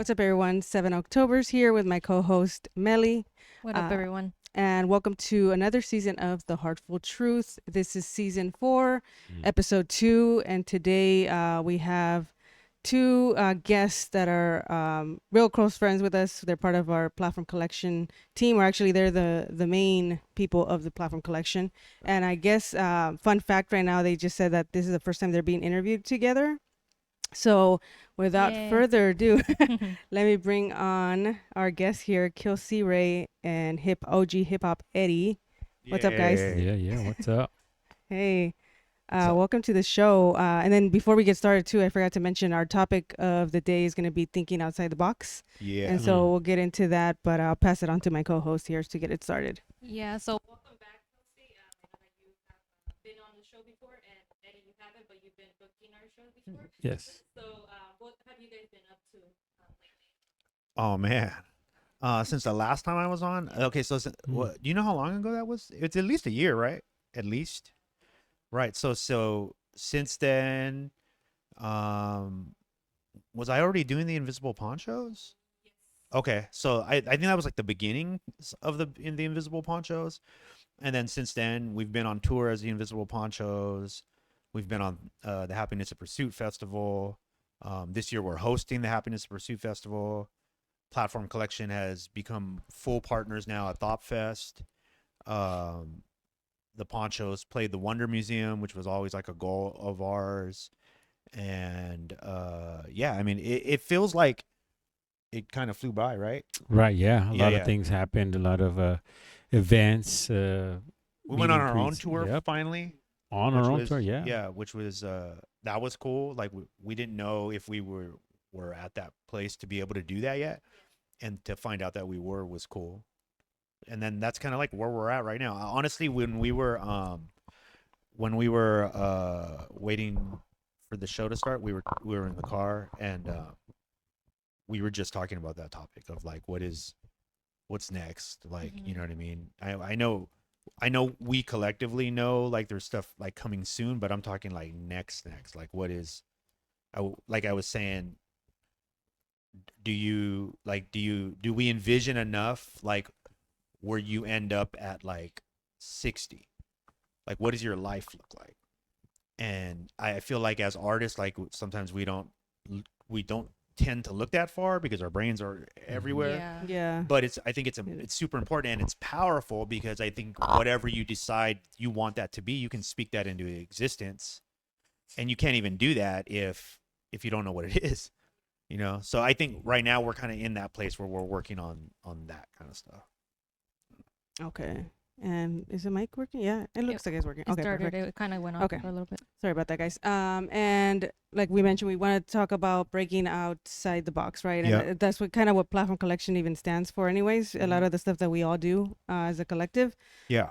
What's up, everyone? 7 Octoberz here with my co-host Melly. What up, Uh, everyone? and welcome to another season of the Heartful Truth. This is season 4, Mm. episode 2, and today we have two guests that are real close friends with us. They're part of our platform collection team, or actually, they're the main people of the platform collection. And I guess, fun fact, right now they just said that this is the first time they're being interviewed together. So, without Yay. further ado, let me bring on our guest here, KillcRey and OG Hip Hop Eddie. What's up, guys? Yeah. What's up? Hey, So, welcome to the show. And then before we get started, too, I forgot to mention our topic of the day is going to be thinking outside the box. yeah. And so we'll get into that, but I'll pass it on to my co-host here to get it started. Yeah, so welcome back, Kelsey. I know that you have been on the show before, and Eddie, you haven't, but you've been booking our show before. Yes. So, what have you guys been up to lately? Oh man. Since the last time I was on, okay. So, what? Do you know how long ago that was? It's at least a year, right? At least, right? So since then, was I already doing the Invisible Ponchos? Okay, so I think that was like the beginning of the Invisible Ponchos, and then since then we've been on tour as the Invisible Ponchos. We've been on the Happiness of Pursuit Festival. This year we're hosting the Happiness of Pursuit Festival. Platform Collection has become full partners now at Thought Fest. The Ponchos played the Wonder Museum, which was always like a goal of ours. And yeah, I mean, it feels like it kind of flew by, right? Right. Yeah. A Yeah, lot yeah. of things happened. A lot of events. We went on our own tour Yep. finally. On which our own was, tour. Yeah. Yeah, which was that was cool. Like we didn't know if we were at that place to be able to do that yet, and to find out that we were was cool. And then that's kind of like where we're at right now. Honestly, when we were waiting for the show to start, we were in the car, and we were just talking about that topic of like what's next. Like, you know what I mean? I know we collectively know like there's stuff like coming soon, but I'm talking like next. Like what is like I was saying, do we envision enough like where you end up at like 60? Like what does your life look like? And I feel like as artists, like sometimes we don't tend to look that far because our brains are everywhere. Yeah. Yeah. But I think it's super important, and it's powerful because I think whatever you decide you want that to be, you can speak that into existence, and you can't even do that if you don't know what it is, you know. So I think right now we're kind of in that place where we're working on that kind of stuff. Okay. And is the mic working? Yeah, it looks like it's working. It Okay, started, perfect. it kind of went off Okay. for a little bit. Sorry about that, guys. And like we mentioned, we want to talk about breaking outside the box, right? Yeah. And that's what kind of what Platform Collection even stands for, anyways. A lot of the stuff that we all do as a collective. Yeah.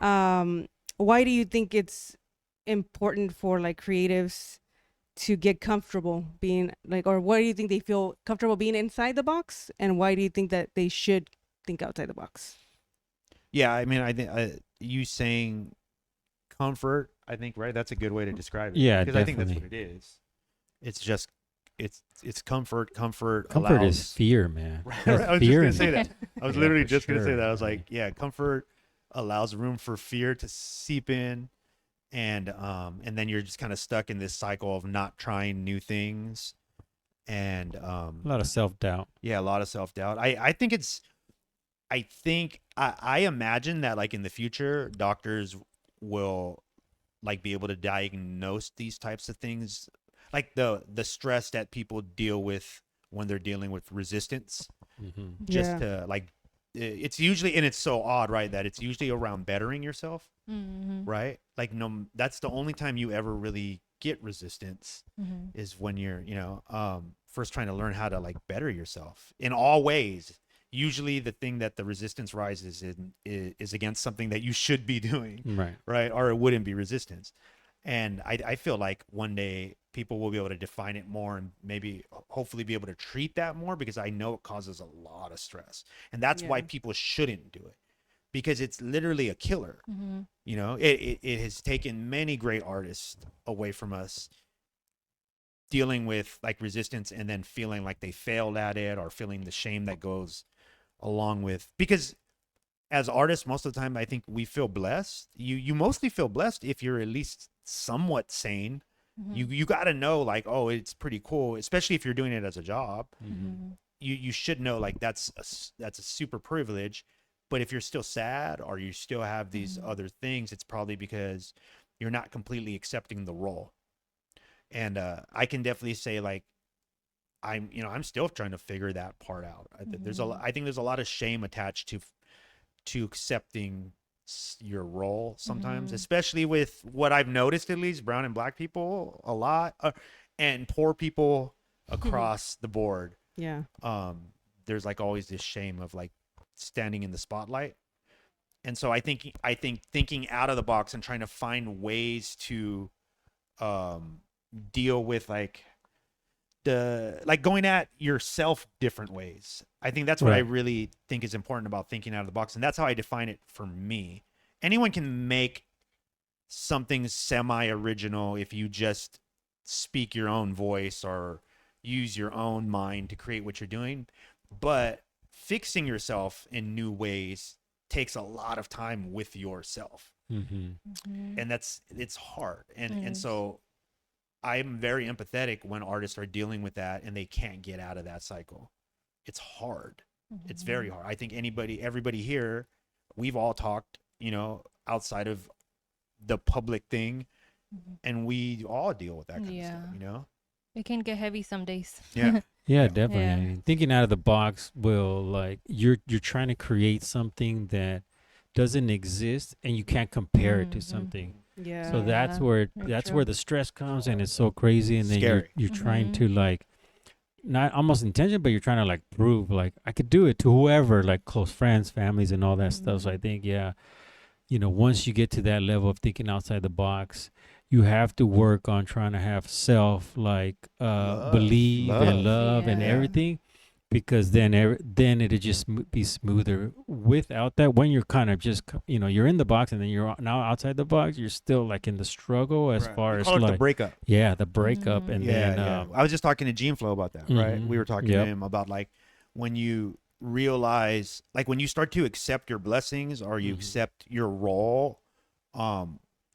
Why do you think it's important for like creatives to get comfortable being like, or why do you think they feel comfortable being inside the box, and why do you think that they should think outside the box? Yeah, I mean, I think you saying comfort, I think, right? That's a good way to describe it. Yeah, because I think that's what definitely. it is. It's just it's comfort. Comfort Comfort allows, is fear, man. Right, There's I was just fear gonna in say it. that. I was Yeah, literally for just gonna say sure. that. I was like, yeah, comfort allows room for fear to seep in, and then you're just kind of stuck in this cycle of not trying new things, and A lot of self-doubt. yeah, a lot of self-doubt. I imagine that like in the future, doctors will like be able to diagnose these types of things, like the stress that people deal with when they're dealing with resistance. Mm-hmm. Just Yeah. to like, it's usually, and it's so odd, right? That it's usually around bettering yourself, Mm-hmm. right? Like no, that's the only time you ever really get resistance Mm-hmm. is when you're, first trying to learn how to like better yourself in all ways. Usually the thing that the resistance rises in is against something that you should be doing, Right. right? Or it wouldn't be resistance. And I feel like one day people will be able to define it more and maybe hopefully be able to treat that more, because I know it causes a lot of stress. And that's why Yeah. people shouldn't do it, because it's literally a killer. Mm-hmm. You know, it has taken many great artists away from us dealing with like resistance and then feeling like they failed at it, or feeling the shame that goes along with, because as artists, most of the time, I think we feel blessed. You mostly feel blessed if you're at least somewhat sane. You got to know like, oh, it's pretty cool, especially if you're doing it as a job. You should know like that's a super privilege. But if you're still sad or you still have these other things, it's probably because you're not completely accepting the role. And I can definitely say like, I'm still trying to figure that part out. I think there's a lot of shame attached to accepting your role sometimes, especially with what I've noticed, at least brown and black people a lot, and poor people across the board. Yeah. There's like always this shame of like standing in the spotlight. And so I think thinking out of the box and trying to find ways to deal with like going at yourself different ways. I think that's what I really think is important about thinking out of the box. And that's how I define it for me. Anyone can make something semi-original if you just speak your own voice or use your own mind to create what you're doing. But fixing yourself in new ways takes a lot of time with yourself. And it's hard. And so I'm very empathetic when artists are dealing with that and they can't get out of that cycle. It's hard. It's very hard. I think everybody here, we've all talked, outside of the public thing, and we all deal with that kind of stuff, It can get heavy some days. Yeah. Yeah, definitely. Yeah. I mean, thinking out of the box will like you're trying to create something that doesn't exist and you can't compare it to something. Yeah. So that's Yeah, where very true. the stress comes, and it's so crazy, and then Scary. you're trying to like not almost intention, but you're trying to like prove like I could do it to whoever, like close friends, families, and all that stuff. So I think once you get to that level of thinking outside the box, you have to work on trying to have self like believe and love and Yeah. everything, because then it'll just be smoother. Without that, when you're kind of just you're in the box and then you're now outside the box, you're still like in the struggle as far We as call it like the breakup. the breakup, and then I was just talking to Gene Flow about that, right? We were talking to Yep. him about like when you realize, like when you start to accept your blessings or you accept your role,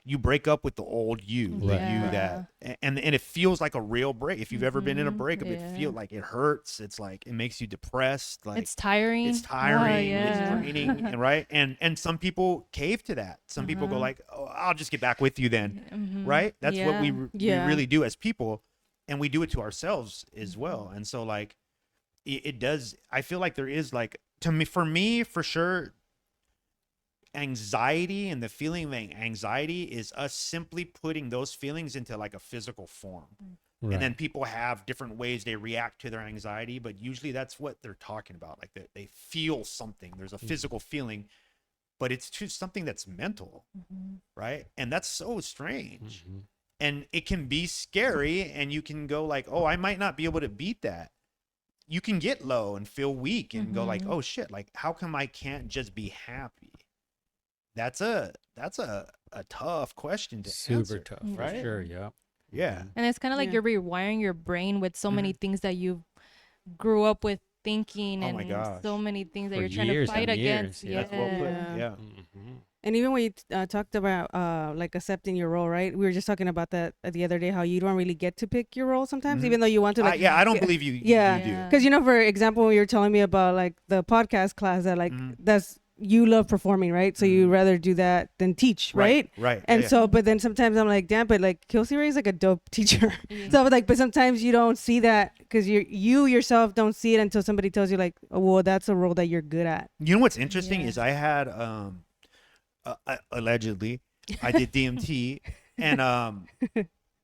you break up with the old you, the you that, and it feels like a real break. If you've ever been in a breakup, it feels like it hurts. It's like it makes you depressed. Like It's tiring. it's tiring. Oh, It's yeah. draining, and right. And some people cave to that. Some people go like, "Oh, I'll just get back with you then." Right? That's what we really do as people, and we do it to ourselves as well. And so like it does. I feel like there is like for me for sure. Anxiety and the feeling of anxiety is us simply putting those feelings into like a physical form. Right. And then people have different ways they react to their anxiety, but usually that's what they're talking about. Like they feel something, there's a physical feeling, but it's just something that's mental, right? And that's so strange. And it can be scary, and you can go like, oh, I might not be able to beat that. You can get low and feel weak and go like, oh shit, like how come I can't just be happy? That's a tough question to answer. tough, right? for sure. Yeah. Yeah. And it's kind of like you're rewiring your brain with so many things that you grew up with thinking, Oh and my gosh. so many things that For you're trying to years fight and years, against. yeah. That's well put. Yeah. Yeah. And even when you talked about like accepting your role, right? We were just talking about that the other day, how you don't really get to pick your role sometimes, even though you want to. Like, I don't believe you. Yeah. You do. Yeah. Because for example, when you were telling me about like the podcast class, that like that's you love performing, right? So you rather do that than teach, right? Right. And Yeah. so, but then sometimes I'm like, damn, but like KillcRey is like a dope teacher. So I was like, but sometimes you don't see that because you yourself don't see it until somebody tells you like, oh, well, that's a role that you're good at. You know what's interesting Yeah. is I had allegedly I did DMT, and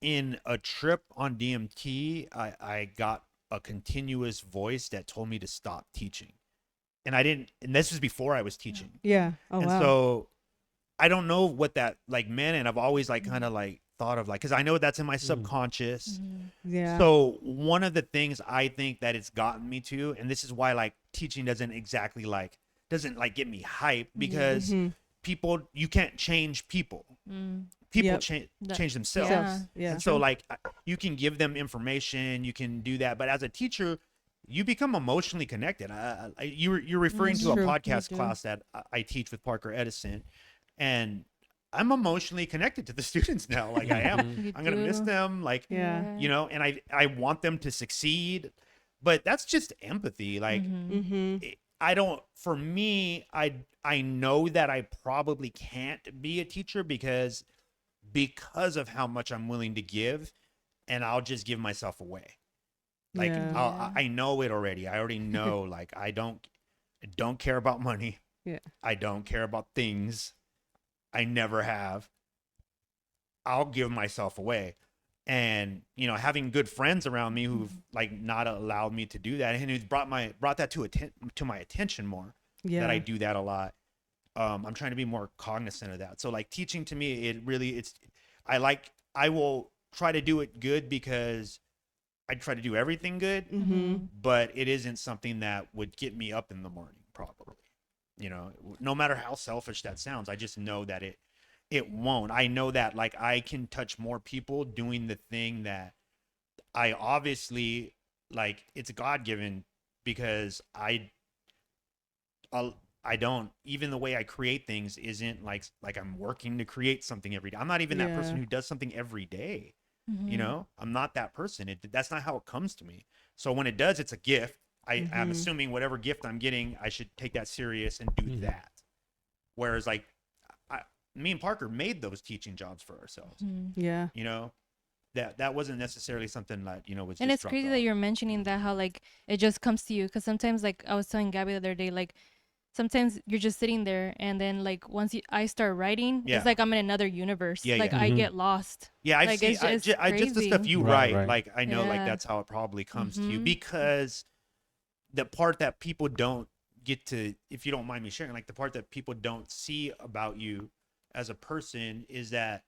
in a trip on DMT, I got a continuous voice that told me to stop teaching. And I didn't, and this was before I was teaching. Yeah. Oh, And wow. so I don't know what that like meant. And I've always like kind of like thought of like, cause I know that's in my subconscious. Yeah. So one of the things I think that it's gotten me to, and this is why like teaching doesn't get me hyped, because people, you can't change people. people Yep. change themselves. Yeah. And so like you can give them information, you can do that, but as a teacher, you become emotionally connected. You're referring to a True. podcast You do. class that I teach with Parker Edison, and I'm emotionally connected to the students now. Like I am. You I'm gonna miss do. them. Like Yeah. you know, and I want them to succeed, but that's just empathy. Like Mm-hmm. I don't. For me, I know that I probably can't be a teacher because of how much I'm willing to give, and I'll just give myself away. Like Yeah. I know it already. I already know. Like I don't care about money. Yeah. I don't care about things. I never have. I'll give myself away. And you know, having good friends around me who've like not allowed me to do that, and who's brought that to my attention more. Yeah. That I do that a lot. I'm trying to be more cognizant of that. So like teaching to me, I will try to do it good because I try to do everything good, Mm-hmm. but it isn't something that would get me up in the morning, probably. You know, no matter how selfish that sounds, I just know that it won't. I know that like I can touch more people doing the thing that I obviously like. It's God given because I don't, even the way I create things isn't like I'm working to create something every day. I'm not even that person Yeah. who does something every day. Mm-hmm. You know, I'm not that person. That's not how it comes to me. So when it does, it's a gift. I'm Mhm. assuming whatever gift I'm getting, I should take that serious and do Mhm. that. Whereas like me and Parker made those teaching jobs for ourselves. Yeah. You know, that wasn't necessarily something that, you know, was And just it's dropped crazy off. that you're mentioning that, how like it just comes to you, because sometimes, like I was telling Gabby the other day, like sometimes you're just sitting there and then like once I start writing, Yeah. it's like I'm in another universe. Yeah, like yeah. I Mhm. get lost. Yeah, I've Like, seen it's just just the stuff crazy. you Right, write. right. Like I know like Yeah. that's how it probably comes to you, Mhm. because the part that people don't get to, if you don't mind me sharing, like the part that people don't see about you as a person is that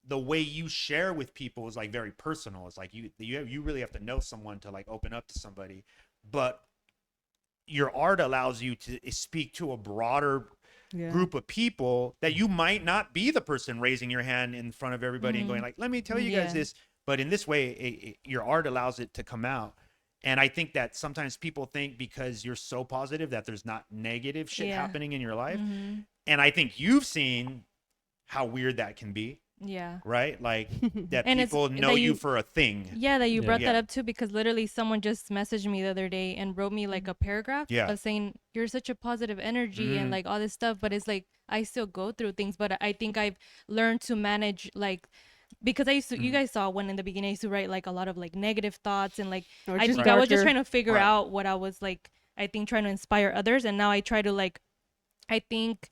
the way you share with people is like very personal. It's like you really have to know someone to like open up to somebody, but your art allows you to speak to a broader Yeah. group of people that you might not be the person raising your hand in front of everybody and going Mhm. like, let me tell you guys Yeah. this. But in this way, your art allows it to come out. And I think that sometimes people think because you're so positive that there's not negative shit Yeah. happening in your life. Mhm. And I think you've seen how weird that can be, Yeah. right? Like that And it's people that know you you- for a thing. Yeah, that you Yeah. brought that Yeah. up too, because literally someone just messaged me the other day and wrote me like a paragraph Yeah. of saying you're such a positive energy and Mhm. like all this stuff, but it's like I still go through things, but I think I've learned to manage, like, because I used to, you guys saw when in the beginning I used to write like a lot of like negative thoughts, and like Or I just think I was just darker. trying to figure Right. out what I was like, I think trying to inspire others, and now I try to like, I think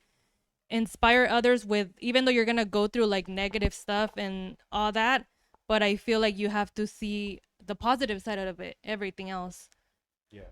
inspire others with, even though you're gonna go through like negative stuff and all that, but I feel like you have to see the positive side of it, everything else. Yeah.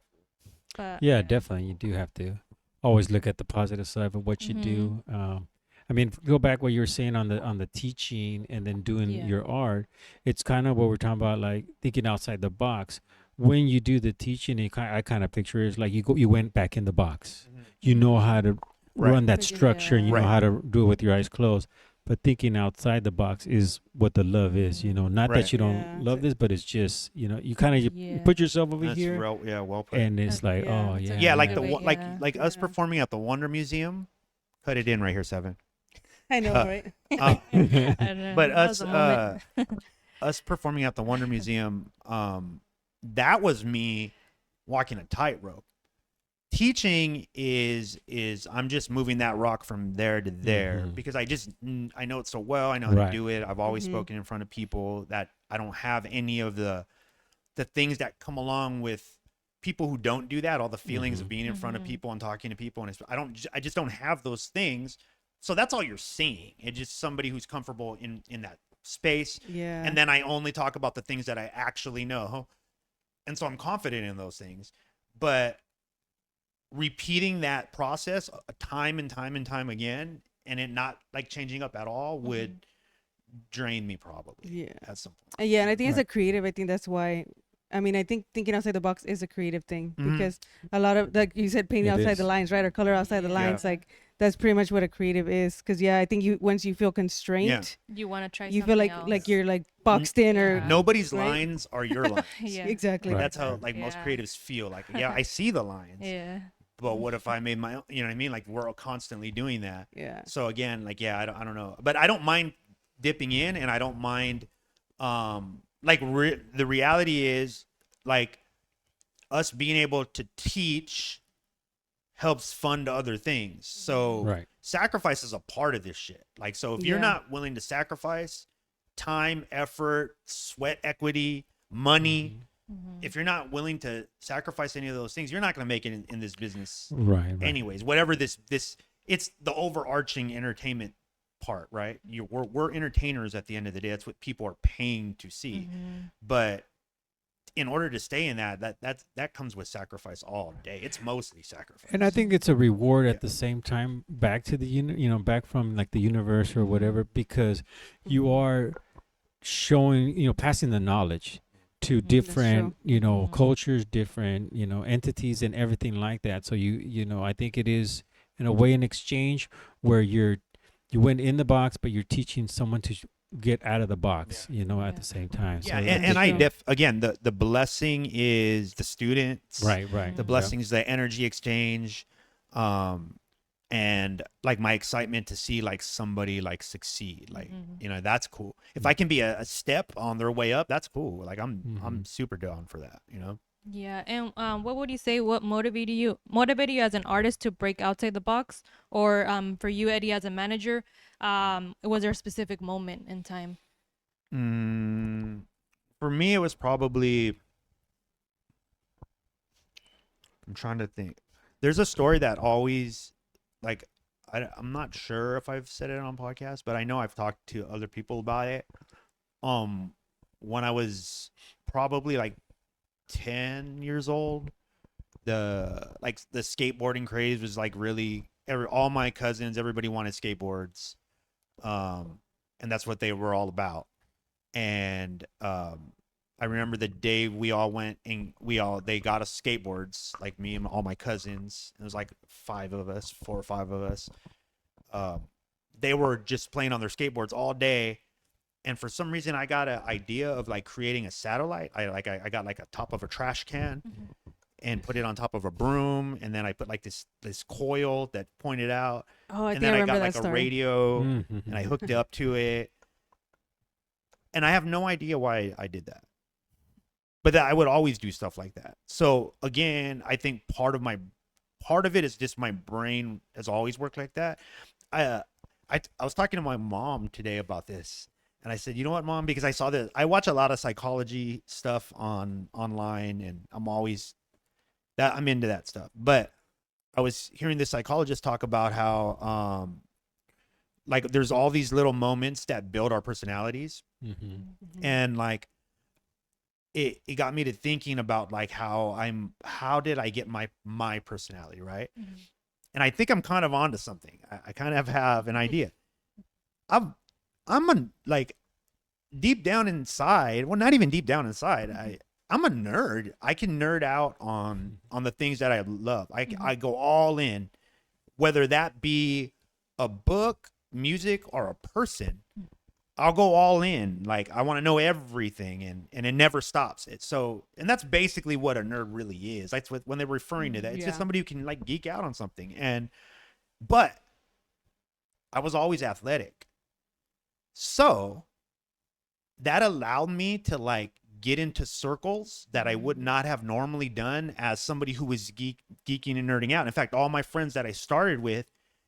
But Yeah, definitely. You do have to always look at the positive side of what you do. I mean, go back what you were saying on the teaching and then doing Yeah. your art. It's kind of what we're talking about, like thinking outside the box. When you do the teaching, I kind of picture it as like you went back in the box. You know how to Right. run that Figure it structure, and you know out. how to do it with your eyes closed. But thinking outside the box is what the love is. You know, not Right. that you don't Yeah. love this, but it's just, you know, you kind of you Yeah. put yourself over That's here, well put. and it's like, Yeah. oh It's yeah, a Yeah, like Yeah. the Wait, like yeah. like us Yeah. performing at the Wonder Museum. Cut it in right here, Seven. I know, Uh, right? I don't know. But That was us a moment. us performing at the Wonder Museum, that was me walking a tightrope. Teaching is I'm just moving that rock from there to there Mhm. because I know it so well. I know how Right. to do it. I've always Mhm. spoken in front of people that I don't have any of the things that come along with people who don't do that. All the feelings of being in front of Mhm. people and talking to people, and I just don't have those things. So that's all you're seeing. It's just somebody who's comfortable in that space. Yeah. And then I only talk about the things that I actually know. And so I'm confident in those things. But repeating that process time and time and time again, and it not like changing up at all would drain me probably Yeah. at some point. Yeah, and I think as Right. a creative, I think that's why. I mean, I think thinking outside the box is a creative thing Mhm. because a lot of, like you said, painting It outside is. the lines, right, or color outside the Yeah. lines. Yeah. Like that's pretty much what a creative is. Because I think once you feel constrained, You want to try you something feel else. like you're like boxed in or Yeah. Nobody's Right? lines are your lines. Yeah. exactly. Right. That's how like most Yeah. creatives feel. Like, yeah, I see the lines, Yeah. but what if I made my own? You know what I mean? Like we're constantly doing that. Yeah. So again, like I don't know, but I don't mind dipping in, and I don't mind. Like the reality is, like us being able to teach helps fund other things. So Right. sacrifice is a part of this shit. Like, so if you're Yeah. not willing to sacrifice time, effort, sweat equity, money, if you're not willing to sacrifice any of those things, you're not going to make it in this business Right. Right. anyways. Whatever this it's the overarching entertainment part, right? We're entertainers at the end of the day. That's what people are paying to see. But in order to stay in that comes with sacrifice all day. It's mostly sacrifice. And I think it's a reward at the same time back to the back from like the universe or whatever, because you are showing, passing the knowledge to different, cultures, different, entities and everything like that. So I think it is in a way an exchange where you went in the box, but you're teaching someone to get out of the box, at the same time. Yeah, So and I true. again, the blessing is the students. right. The blessing is the energy exchange. And like my excitement to see like somebody like succeed, like that's cool. If I can be a step on their way up, that's cool. Like I'm super down for that. Yeah. And what would you say? What motivated you as an artist to break outside the box, or for you, Eddie, as a manager? Was there a specific moment in time? For me, it was probably. I'm trying to think. There's a story that always, like, I'm not sure if I've said it on podcast, but I know I've talked to other people about it. When I was probably like 10 years old, the skateboarding craze was like really all my cousins, everybody wanted skateboards. And that's what they were all about. And I remember the day we all went and they got us skateboards, like me and all my cousins. It was like 4 or 5 of us. They were just playing on their skateboards all day. And for some reason I got an idea of like creating a satellite. I got like a top of a trash can and put it on top of a broom. And then I put like this coil that pointed out. Oh, I And think then I I remember got that like a story. radio Mhm. and I hooked it up to it. And I have no idea why I did that. But that I would always do stuff like that. So again, I think part of it is just my brain has always worked like that. I was talking to my mom today about this, and I said, you know what, Mom? Because I saw that I watch a lot of psychology stuff online, and I'm into that stuff. But I was hearing this psychologist talk about how like there's all these little moments that build our personalities, and like it got me to thinking about like how did I get my personality, right? And I think I'm kind of onto something. I kind of have an idea. I'm like deep down inside, well, not even deep down inside, I'm a nerd. I can nerd out on the things that I love. I go all in, whether that be a book, music, or a person. I'll go all in. Like I want to know everything, and it never stops. And that's basically what a nerd really is. That's when they're referring to that. It's just somebody who can like geek out on something. But I was always athletic, so that allowed me to like get into circles that I would not have normally done as somebody who was geeking and nerding out. In fact, all my friends that I started with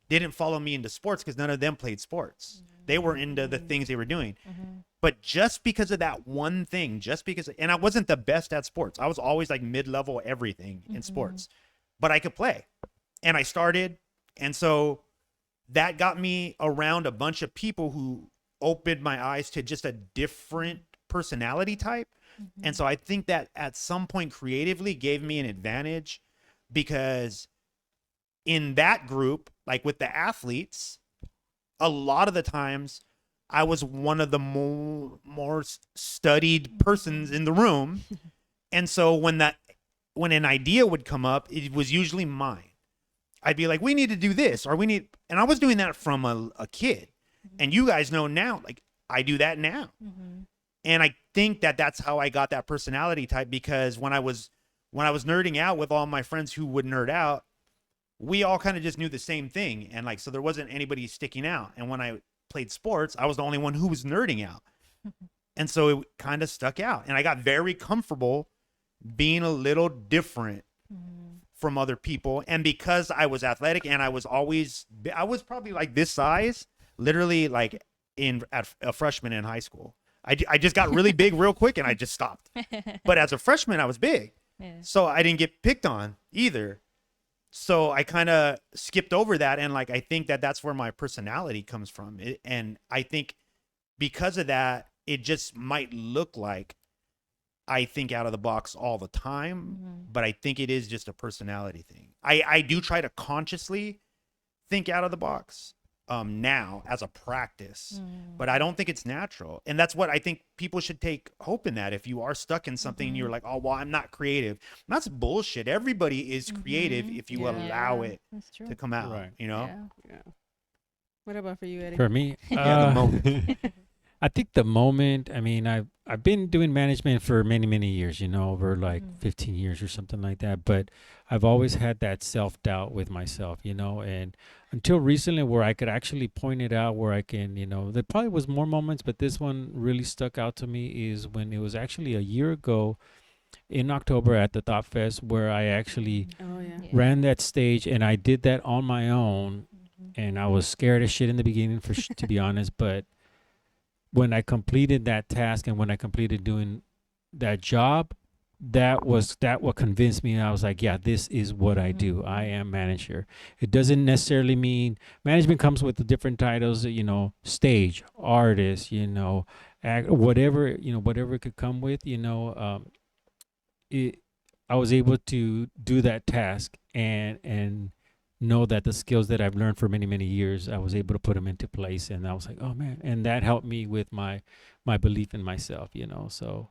didn't follow me into sports because none of them played sports. They were into the things they were doing. But just because of that one thing, and I wasn't the best at sports. I was always like mid-level everything in sports, but I could play. And I started. And so that got me around a bunch of people who opened my eyes to just a different personality type. And so I think that at some point creatively gave me an advantage, because in that group, like with the athletes, a lot of the times I was one of the more studied persons in the room. And so when an idea would come up, it was usually mine. I'd be like, we need to do this, or we need, and I was doing that from a kid. And you guys know now, like I do that now. And I think that that's how I got that personality type, because when I was nerding out with all my friends who would nerd out, we all kind of just knew the same thing. And like, so there wasn't anybody sticking out. And when I played sports, I was the only one who was nerding out. And so it kind of stuck out. And I got very comfortable being a little different from other people. And because I was athletic and I was probably like this size, literally like at a freshman in high school. I just got really big real quick and I just stopped. But as a freshman, I was big. Yeah. So I didn't get picked on either. So I kind of skipped over that. And like, I think that that's where my personality comes from. And I think because of that, it just might look like I think out of the box all the time, but I think it is just a personality thing. I do try to consciously think out of the box now as a practice, but I don't think it's natural. And that's what I think people should take hope in, that if you are stuck in something and you're like, oh, well, I'm not creative. That's bullshit. Everybody is creative if you allow it to come out, Right. you know? Yeah. What about for you, Eddie? For me, Yeah, the moment. I think the moment. I mean, I've been doing management for many years. You know, over like 15 years or something like that. But I've always had that self-doubt with myself. You know, and until recently, where I could actually point it out, where I can, you know, there probably was more moments, but this one really stuck out to me is when it was actually a year ago in October at the Thought Fest, where I actually ran that stage, and I did that on my own, and I was scared as shit in the beginning, to be honest, but when I completed that task and when I completed doing that job, that what convinced me. And I was like, yeah, this is what I do. I am manager. It doesn't necessarily mean management comes with the different titles, you know, stage, artist, you know, whatever it could come with, you know, I was able to do that task and know that the skills that I've learned for many years, I was able to put them into place. And I was like, oh man. And that helped me with my belief in myself, you know? So,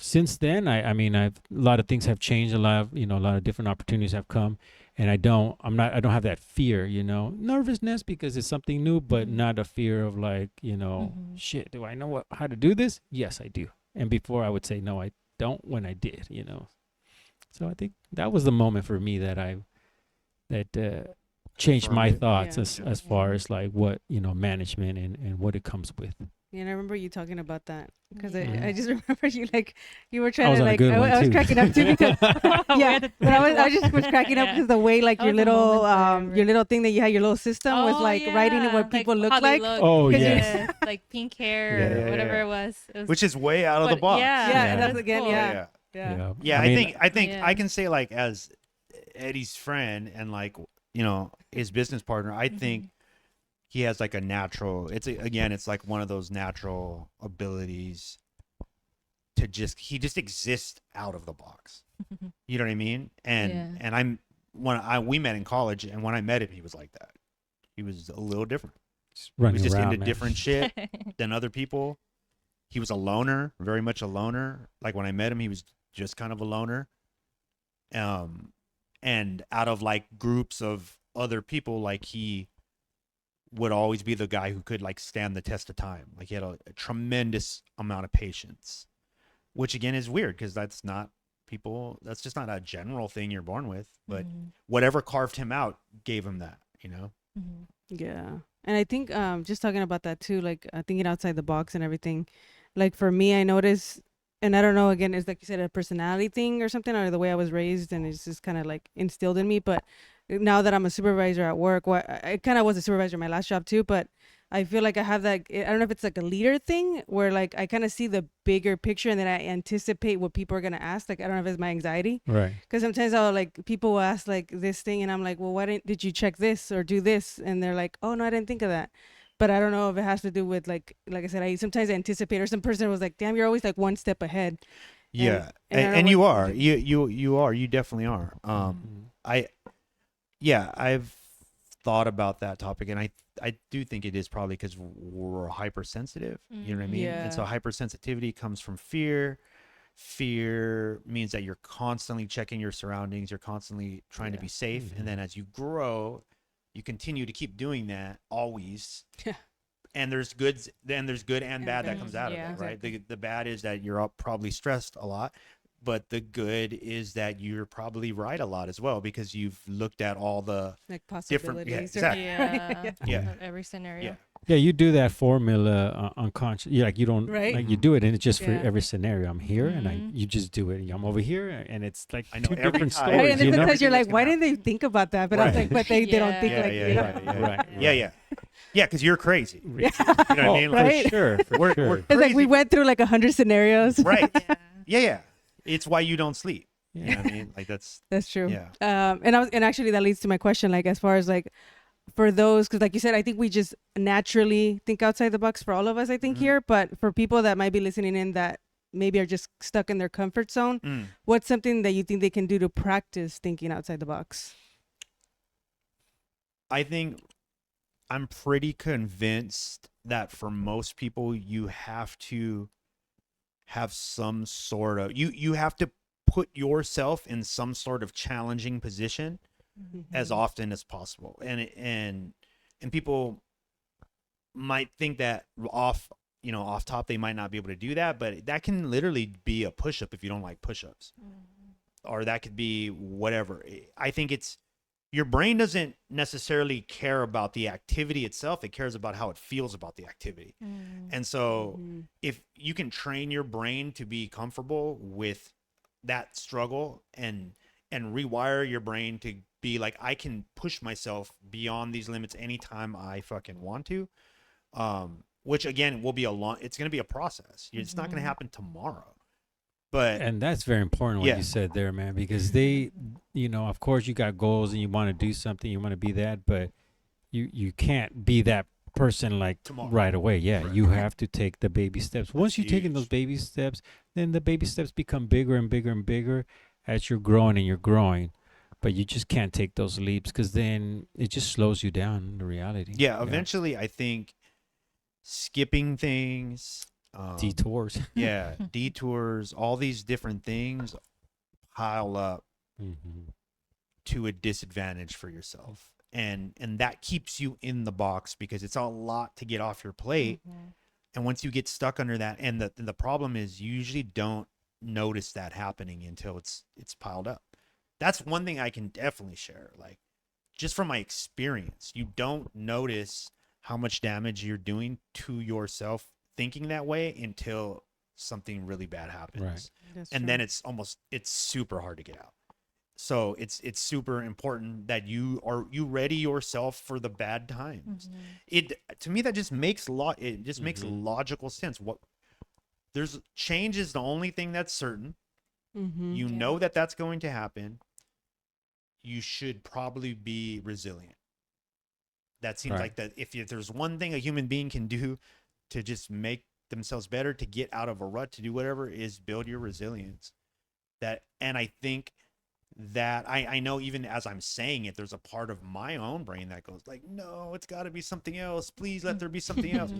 since then, I mean, a lot of things have changed, a lot of different opportunities have come, and I don't have that fear, you know, nervousness because it's something new, but not a fear of like, you know, shit, do I know how to do this? Yes, I do. And before I would say, no, I don't, when I did, you know? So I think that was the moment for me that changed my thoughts as far as like what, you know, management and what it comes with. Yeah, and I remember you talking about that because Yeah. I just remember you were I trying was to on a like good one I was too. cracking up too because yeah, but I just was cracking up Yeah. because the way like That your was a little moment there, your little thing that you had, your little system was like writing what people look how they like. look. Oh, Because yes. Like pink hair Yeah, or yeah, whatever yeah. it was. It was Which is way out of the but box. Yeah, Yeah, and that's that's again, cool. yeah. Yeah, I mean, think Yeah. I can say, like, as Eddie's friend and like, you know, his business partner, I think he has like a natural, it's like one of those natural abilities to he just exists out of the box. You know what I mean? And Yeah. we met in college, and when I met him, he was like that. He was a little different. Just He running was just around, into man. different shit than other people. He was a loner, very much a loner. Like when I met him, he was just kind of a loner. And out of like groups of other people, like he would always be the guy who could like stand the test of time. Like he had a tremendous amount of patience, which again is weird because that's just not a general thing you're born with, but whatever carved him out gave him that, you know? Yeah. And I think just talking about that too, like thinking outside the box and everything. Like for me, I notice, and I don't know, again, it's like you said, a personality thing or something, or the way I was raised, and it's just kind of like instilled in me. But now that I'm a supervisor at work, I kind of was a supervisor in my last job too, but I feel like I have that, I don't know if it's like a leader thing where like I kind of see the bigger picture and then I anticipate what people are going to ask. Like, I don't know if it's my anxiety. Right. Because sometimes people will ask like this thing and I'm like, well, did you check this or do this? And they're like, oh no, I didn't think of that. But I don't know if it has to do with like I said, I sometimes anticipate, or some person was like, damn, you're always like one step ahead. Yeah. And I don't And know you what- are, you definitely are. I've thought about that topic, and I do think it is probably because we're hypersensitive. You know what I mean? Yeah. And so hypersensitivity comes from fear, Fear means that you're constantly checking your surroundings. You're constantly trying to be safe. And then as you grow, you continue to keep doing that always. Yeah. And there's good and bad that comes out Yeah. of it, right? Exactly. The bad is that you're probably stressed a lot, but the good is that you're probably right a lot as well, because you've looked at all the Like different, yeah, possibilities. exactly. Yeah. Yeah. Of every scenario. Yeah. Yeah, you do that formula unconscious. Like you don't, Right. like you do it, and it's just for Yeah. every scenario. I'm here, and Mhm. you just do it. I'm over here, and it's like I know two every different time. Right, stories. and then You know? sometimes you're like, Everything why that's didn't they think about that? But I was Right. like, but they don't think Yeah. like, yeah, you know. yeah, Right. yeah, because you're crazy. You know what I Oh, mean? for Right. sure, for We're sure. It's like we crazy. went through like 100 scenarios. Right. Yeah. Yeah. It's why you don't sleep. You know Yeah. what I mean? Like that's That's true. yeah. And actually that leads to my question, like as far as like for those, because like you said, I think we just naturally think outside the box for all of us, I think Mhm. here. But for people that might be listening in that maybe are just stuck in their comfort zone, what's something that you think they can do to practice thinking outside the box? I think I'm pretty convinced that for most people, you have to have some sort of you have to put yourself in some sort of challenging position as often as possible, and people might think that off top they might not be able to do that, but that can literally be a push-up if you don't like push-ups, or that could be whatever. I think it's your brain doesn't necessarily care about the activity itself. It cares about how it feels about the activity. And so if you can train your brain to be comfortable with that struggle and rewire your brain to be like, I can push myself beyond these limits anytime I fucking want to, which again will be it's going to be a process. It's not going to happen tomorrow. But And that's very important what Yeah. you said there, man, because they, of course you got goals and you want to do something, you want to be that, but you can't be that person like Tomorrow. right away. Yeah, Right. you have to take the baby steps. Once you're taking those huge. baby steps, then the baby steps become bigger and bigger and bigger as you're growing and you're growing. But you just can't take those leaps because then it just slows you down in the reality. yeah, eventually I think skipping things, Detours. yeah, detours, all these different things pile up Mm-hmm. to a disadvantage for yourself, and that keeps you in the box because it's a lot to get off your plate. And once you get stuck under that, and the problem is you usually don't notice that happening until it's piled up. That's one thing I can definitely share, like just from my experience. You don't notice how much damage you're doing to yourself thinking that way until something really bad happens. Right. That's And true. then it's super hard to get out. So it's super important that you ready yourself for the bad times. To me that just makes makes logical sense. Change is the only thing that's certain. You Yeah. know that that's going to happen. You should probably be resilient. That seems Right. like that if there's one thing a human being can do to just make themselves better, to get out of a rut, to do whatever, is build your resilience. And I think that I know even as I'm saying it, there's a part of my own brain that goes like, no, it's got to be something else. Please let there be something else.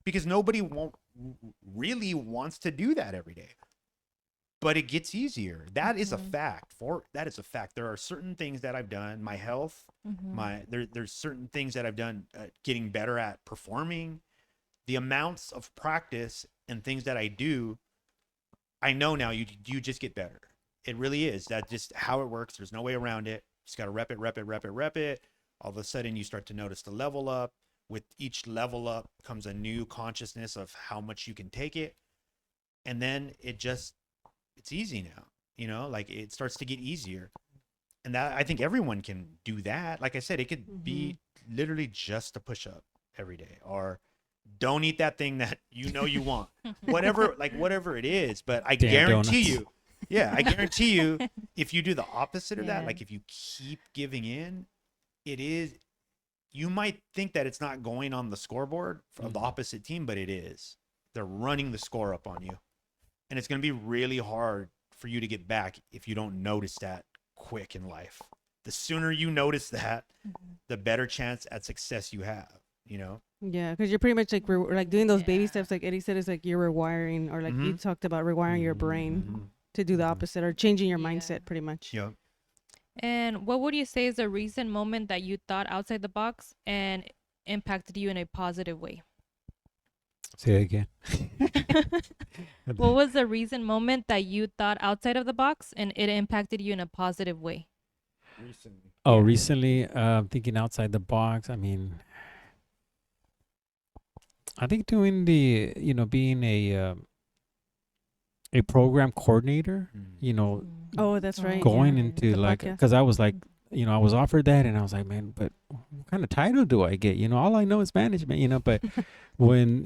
Because nobody really wants to do that every day. But it gets easier. That is a fact. That is a fact. There are certain things that I've done, my health, there's certain things that I've done getting better at performing. The amounts of practice and things that I do, I know now you just get better. It really is. That's just how it works. There's no way around it. You just got to rep it. All of a sudden you start to notice the level up. With each level up comes a new consciousness of how much you can take it. And then it's easy now, like it starts to get easier. And that, I think everyone can do that. Like I said, it could be literally just a push up every day, or don't eat that thing that you want, whatever it is. But I guarantee donuts. I guarantee you, if you do the opposite of that, Yeah. like if you keep giving in, you might think that it's not going on the scoreboard of the opposite team, but it is. They're running the score up on you. And it's going to be really hard for you to get back if you don't notice that quick in life. The sooner you notice that, the better chance at success you have. you know. Yeah, because you're pretty much like like doing those baby Yeah. steps, like Eddie said, is like you're rewiring, or like you Mhm. talked about rewiring your brain Mhm. to do the Mhm. opposite, or changing your Yeah. mindset, pretty much. Yeah. And what would you say is a recent moment that you thought outside the box and impacted you in a positive way? Say it again. What was the recent moment that you thought outside of the box and it impacted you in a positive way? Recently. Oh, Yeah. recently, thinking outside the box. I mean, I think doing the, being a program coordinator, Oh, that's right. going yeah. into The like, podcast. because I was like, I was offered that, and I was like, man, but what kind of title do I get? All I know is management, but when,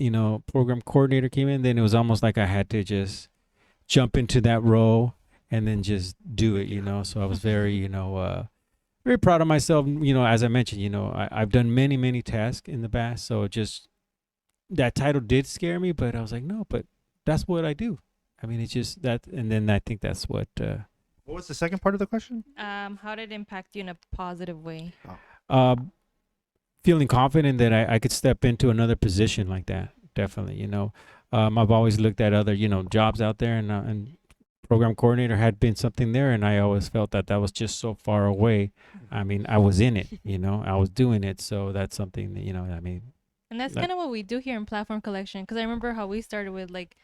program coordinator came in, then it was almost like I had to just jump into that role and then just do it, So I was very, very proud of myself. As I mentioned, I've done many, many tasks in the past. So just that title did scare me, but I was like, no, but that's what I do. I mean, it's just that. And then I think that's what, What was the second part of the question? How did it impact you in a positive way? uh, feeling confident that I could step into another position like that. Definitely, I've always looked at other, jobs out there, and program coordinator had been something there, and I always felt that was just so far away. I mean, I was in it, I was doing it, so that's something that, I mean. And that's That- kind of what we do here in Platform Collection. Because I remember how we started with like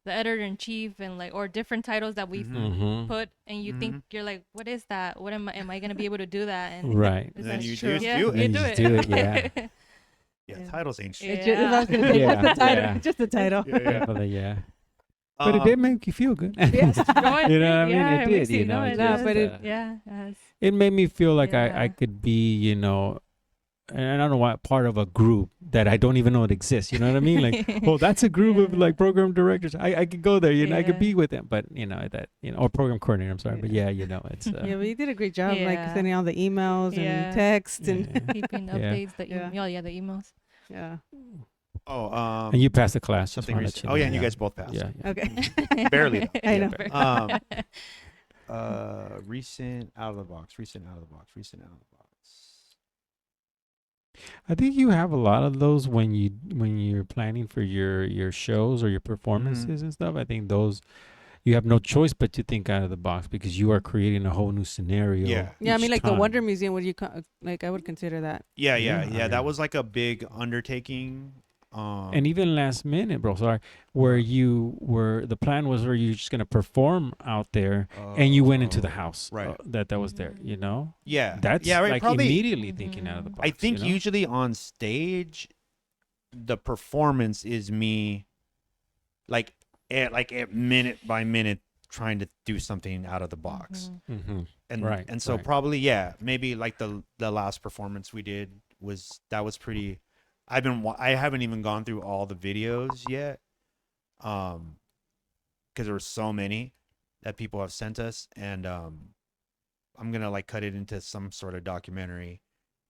the editor in chief and like, or different titles that we Mhm. put, and you think you're like, what is that? What am I gonna be able to do that? And Right. And then that's you true. just Yeah, do you it. do You it. just do it, yeah. Yeah, Yeah. titles ain't shit. It's just, I was gonna say, Yeah, just the title. yeah. Just the title. Definitely, yeah. But it did make you feel good. Yes. No, it You know what I did. mean? Yeah, It makes did, you know, it it No, does. but it- Yeah, yes. It made me feel like I Yeah. could be, and I don't know what, part of a group that I don't even know it exists. You know what I mean? Like, oh, that's a group of Yeah. like program directors. I could go there, I could Yeah. be with them. But or program coordinator. I'm sorry, but Yeah. it's Yeah, but you did a great job, like Yeah. sending all the emails Yeah. and texts and yeah. Keeping Yeah. updates, the Yeah. the emails. yeah. Oh, And you passed the class. Just something wanna let recent. you Oh yeah, know, and you guys both passed. Yeah. Yeah. Okay. Barely though. I Yeah, know. Recent out of the box. Recent out of the box. Recent out of the box. I think you have a lot of those when you're planning for your shows or your performances and stuff. I think those you have no choice but to think out of the box because you are creating a whole new scenario. Yeah. Yeah, I each mean, like the time. Wonder Museum. Would you like? I would consider that. Yeah, Yeah, yeah, I That mean- was like a big undertaking. And even last minute, bro. Sorry, where the plan was where you're just gonna perform out there, and you went into the house, Right. that was there. Yeah. That's yeah, right. like Probably. immediately thinking out of the box. I think you know? usually on stage, the performance is me, like at minute by minute trying to do something out of the box. Mhm. And Right, and so right. probably maybe like the last performance we did was pretty. I haven't even gone through all the videos yet, because there were so many that people have sent us, and I'm gonna like cut it into some sort of documentary,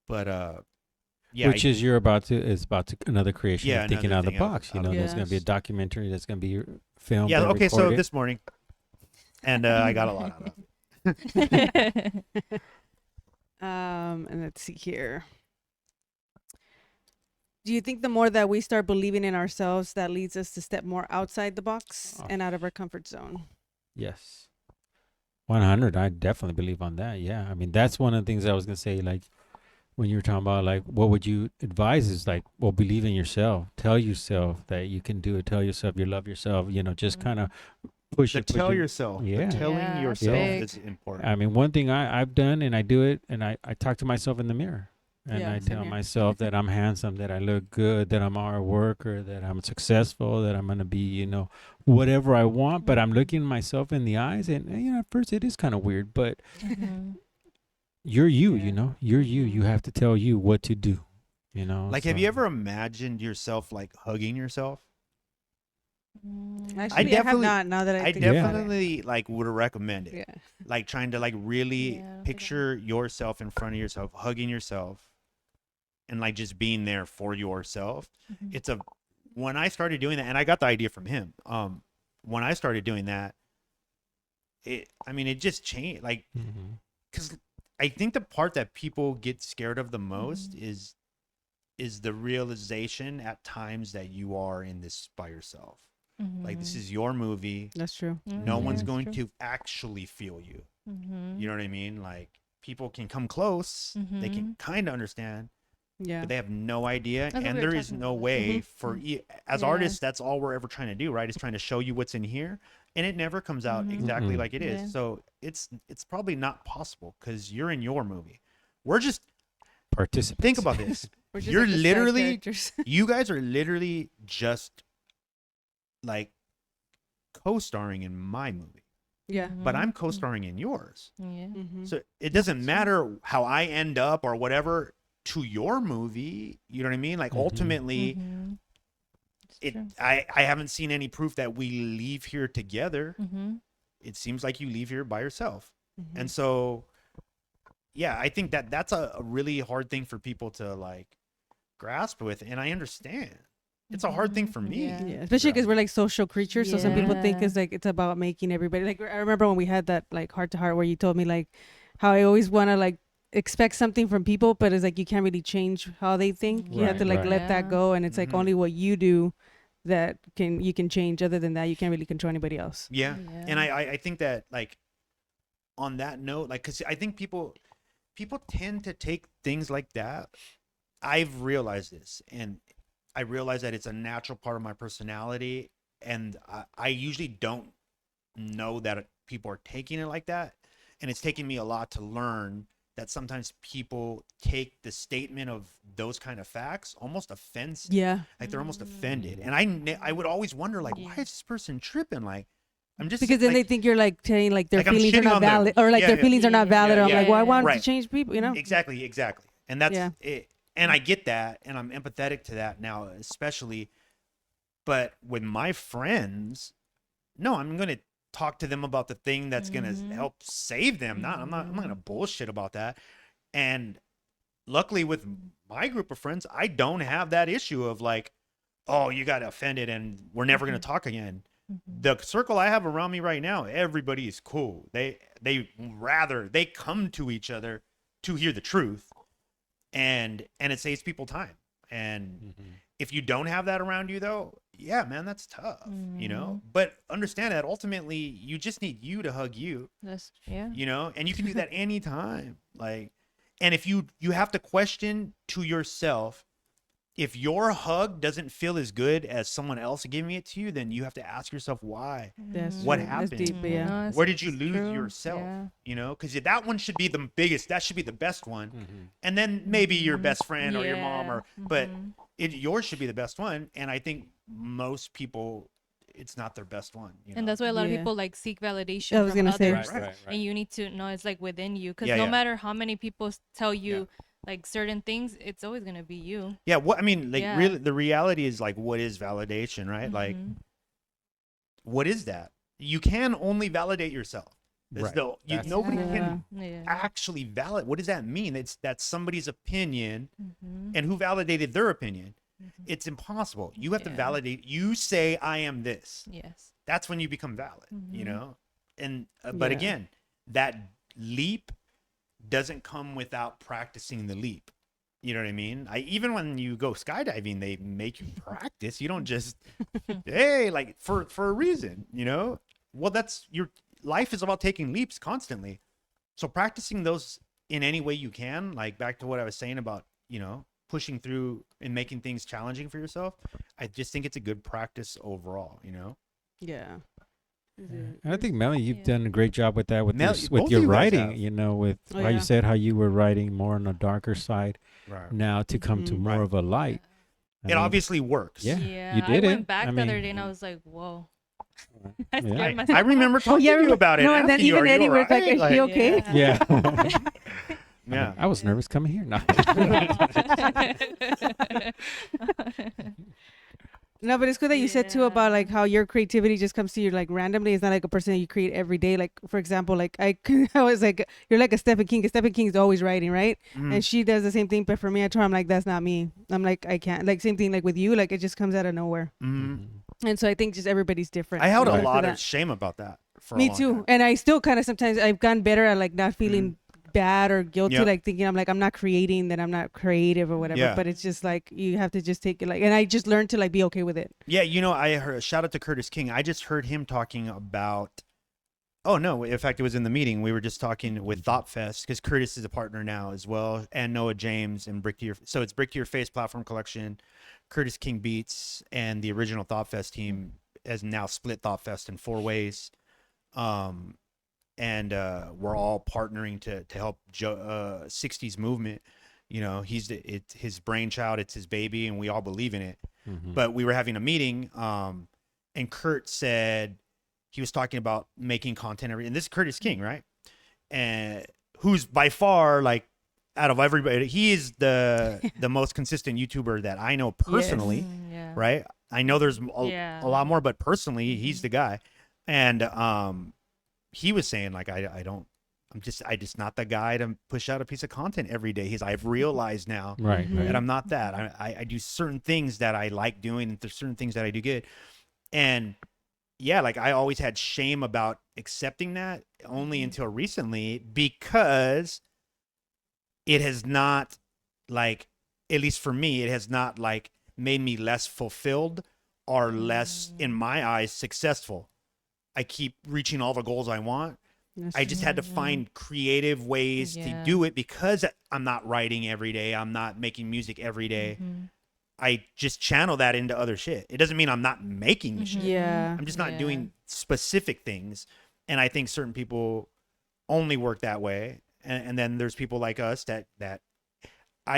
but yeah, Which is about to another creation Yeah, of thinking another out of the thing out of- box. out of There's going to be a Yes. documentary that's going to be filmed. yeah. and Okay, so recorded. this morning, and I got a lot out of it. And let's see here. Do you think the more that we start believing in ourselves, that leads us to step more outside the box Oh. and out of our comfort zone? Yes. 100. I definitely believe on that. Yeah. I mean, that's one of the things I was going to say. Like, when you were talking about, like, what would you advise is like, well, believe in yourself. Tell yourself that you can do it. Tell yourself you love yourself. Just kind of push To it. push tell it. yourself, Yeah. telling Yeah, yourself big. is important. I mean, one thing I've done, and I do it, and I talk to myself in the mirror. And Yeah, I same tell here. myself that I'm handsome, that I look good, that I'm a hard worker, that I'm successful, that I'm going to be, whatever I want. But I'm looking myself in the eyes. And, at first it is kind of weird, but you're you, Yeah. you're you. You have to tell you what to do, Like, have so- you ever imagined yourself like hugging yourself? Actually, I have definitely- not. Now that I I think about it. definitely like would recommend it. Yeah. Like trying to like really Yeah, I don't think I picture yourself in front of yourself, hugging yourself, and like just being there for yourself. When I started doing that, and I got the idea from him. When I started doing that, it just changed. Like, Mhm. because I think the part that people get scared of the most is is the realization at times that you are in this by yourself. Like, this Mhm. is your movie. That's true. No Yeah, one's it's going true. to actually feel you. Mhm. You know what I mean? Like, people can come close, they can kind of understand, Yeah. but they have no idea. That's what And we were there is talking no about. way for as Yeah. artists, that's all we're ever trying to do, right? Is trying to show you what's in here, and it never comes out exactly Mm-mm. like it is. Yeah. So it's probably not possible because you're in your movie. We're just Participants. think about this. We're just You're like the side literally characters. you guys are literally just like co-starring in my movie, Yeah. but I'm co-starring in yours. Yeah. Mm-hmm. So it doesn't matter how I end up or whatever to your movie. You know what I mean? Like, Mhm. ultimately, Mhm. It's it true. I haven't seen any proof that we leave here together. Mhm. It seems like you leave here by yourself. Mm-hmm. And so, yeah, I think that that's a really hard thing for people to like grasp with, and I understand. It's a hard thing for me. Yeah. Yeah, especially because we're like social creatures. So some people think Yeah. it's like it's about making everybody like. I remember when we had that like heart to heart where you told me like how I always want to like expect something from people, but it's like you can't really change how they think. You have Right, to like right. let that Yeah. go, and it's like Mhm. only what you do that you can change. Other than that, you can't really control anybody else. Yeah. Yeah. And I think that, like, on that note, like, because I think people tend to take things like that. I've realized this, and I realize that it's a natural part of my personality, and I usually don't know that people are taking it like that, and it's taken me a lot to learn that sometimes people take the statement of those kind of facts almost offensive. Yeah, Like, they're almost Mm. offended, and I would always wonder, like, why Yeah. is this person tripping? Like, I'm just because then they like, think you're like saying like their Like I'm feelings are shitting not on their- valid, or like yeah, their yeah. feelings are not valid. Yeah, or I'm like, well, I yeah. want Right. to change people, you know? exactly, and that's Yeah. it. And I get that, and I'm empathetic to that now, especially. But with my friends, no, I'm gonna talk to them about the thing that's gonna Mhm. help save them. I'm not gonna bullshit about that. And luckily, with my group of friends, I don't have that issue of like, oh, you got offended and we're never gonna talk again. Mhm. The circle I have around me right now, everybody is cool. They come to each other to hear the truth, and it saves people time. And Mhm. if you don't have that around you, though, yeah, man, that's tough, you know. Mhm. But understand that ultimately, you just need you to hug you, That's yeah. you know, and you can do that anytime. Like, and if you have to question to yourself, if your hug doesn't feel as good as someone else giving it to you, then you have to ask yourself why. That's Mhm. What true. happened? That's deep, but yeah. No, it's- Where did you it's lose true. yourself? Yeah. You know, because that one should be the biggest. That should be the best one. Mhm. And then maybe your Mhm. best friend or your mom, Yeah. or but Mhm. yours should be the best one. And I think most people, it's not their best one. You know? And that's why a lot of Yeah. people like seek validation I was from gonna say. others. Right, right, right. And you need to know it's like within you, because Yeah, no yeah. matter how many people tell you like certain things, it's always gonna be you. Yeah. What I mean, like, Yeah. really, the reality is like, what is validation, right? Like, Mhm. what is that? You can only validate yourself. It's Right. the, That's- nobody Yeah. can Yeah. actually validate. What does that mean? That's somebody's opinion, Mhm. and who validated their opinion. Mhm. It's impossible. You have to Yeah. validate. You say, I am this. Yes. That's when you become valid, you Mhm. know? And, but Yeah. again, that leap doesn't come without practicing the leap. You know what I mean? Even when you go skydiving, they make you practice. You don't just, hey, like for a reason, you know? Well, that's your life is about taking leaps constantly. So practicing those in any way you can, like back to what I was saying about, you know, pushing through and making things challenging for yourself. I just think it's a good practice overall, you know? Yeah. And I think Melly, you've Yeah. done a great job with that with Mel- your, both with your of you guys writing. have. You know, with Oh, how yeah. you said how you were writing more on the darker side Right. now to come to Mhm. more Right. of a light. I It mean, obviously works. Yeah, Yeah. you did I it. went back I the other mean- day and I was like, whoa. I Yeah. scared I myself. remember talking to you about it. No, and then asking you, even "Are you Eddie was like, alright?" "Is she okay?" Yeah. Yeah. I was nervous coming here. No. No, but it's good that you said too about like Yeah. how your creativity just comes to you like randomly. It's not like a person that you create every day. Like for example, like I was like, you're like a Stephen King. 'Cause Stephen King is always writing, right? Mhm. And she does the same thing. But for me, I told her, I'm like, that's not me. I'm like, I can't. Like same thing like with you. Like it just comes out of nowhere. Mhm. And so I think just everybody's different. I held you a know, for lot that. of shame about that. For a Me long too. time. And I still kind of sometimes I've gotten better at like not feeling bad or guilty, Yep. like thinking I'm not creating, that I'm not creative or whatever. Yeah. But it's just like you have to just take it like, and I just learned to like be okay with it. Yeah, I heard, shout out to Curtis King. I just heard him talking about. Oh no! In fact, it was in the meeting. We were just talking with ThoughtFest because Curtis is a partner now as well, and Noah James and Brick to Your. So it's Brick to Your Face Platform Collection, Curtis King Beats, and the original ThoughtFest team has now split ThoughtFest in 4 ways, and we're all partnering to help 60s movement. It's his brainchild, it's his baby, and we all believe in it. But we were having a meeting, and Kurt said. He was talking about making content and this is Curtis King, right? And who's by far like out of everybody, he is the most consistent YouTuber that I know personally, Yeah. right? I know there's a lot more, but personally, he's the guy. And he was saying like I'm just not the guy to push out a piece of content every day. I've realized now that I'm not that. I do certain things that I like doing, and there's certain things that I do good, and yeah, like I always had shame about accepting that only until recently, because it has not, like, at least for me, it has not like made me less fulfilled or less, in my eyes, successful. I keep reaching all the goals I want. I just had to find creative ways to do it because I'm not writing every day. I'm not making music every day. I just channel that into other shit. It doesn't mean I'm not making shit. Yeah. I'm just not doing specific things. And I think certain people only work that way. And then there's people like us that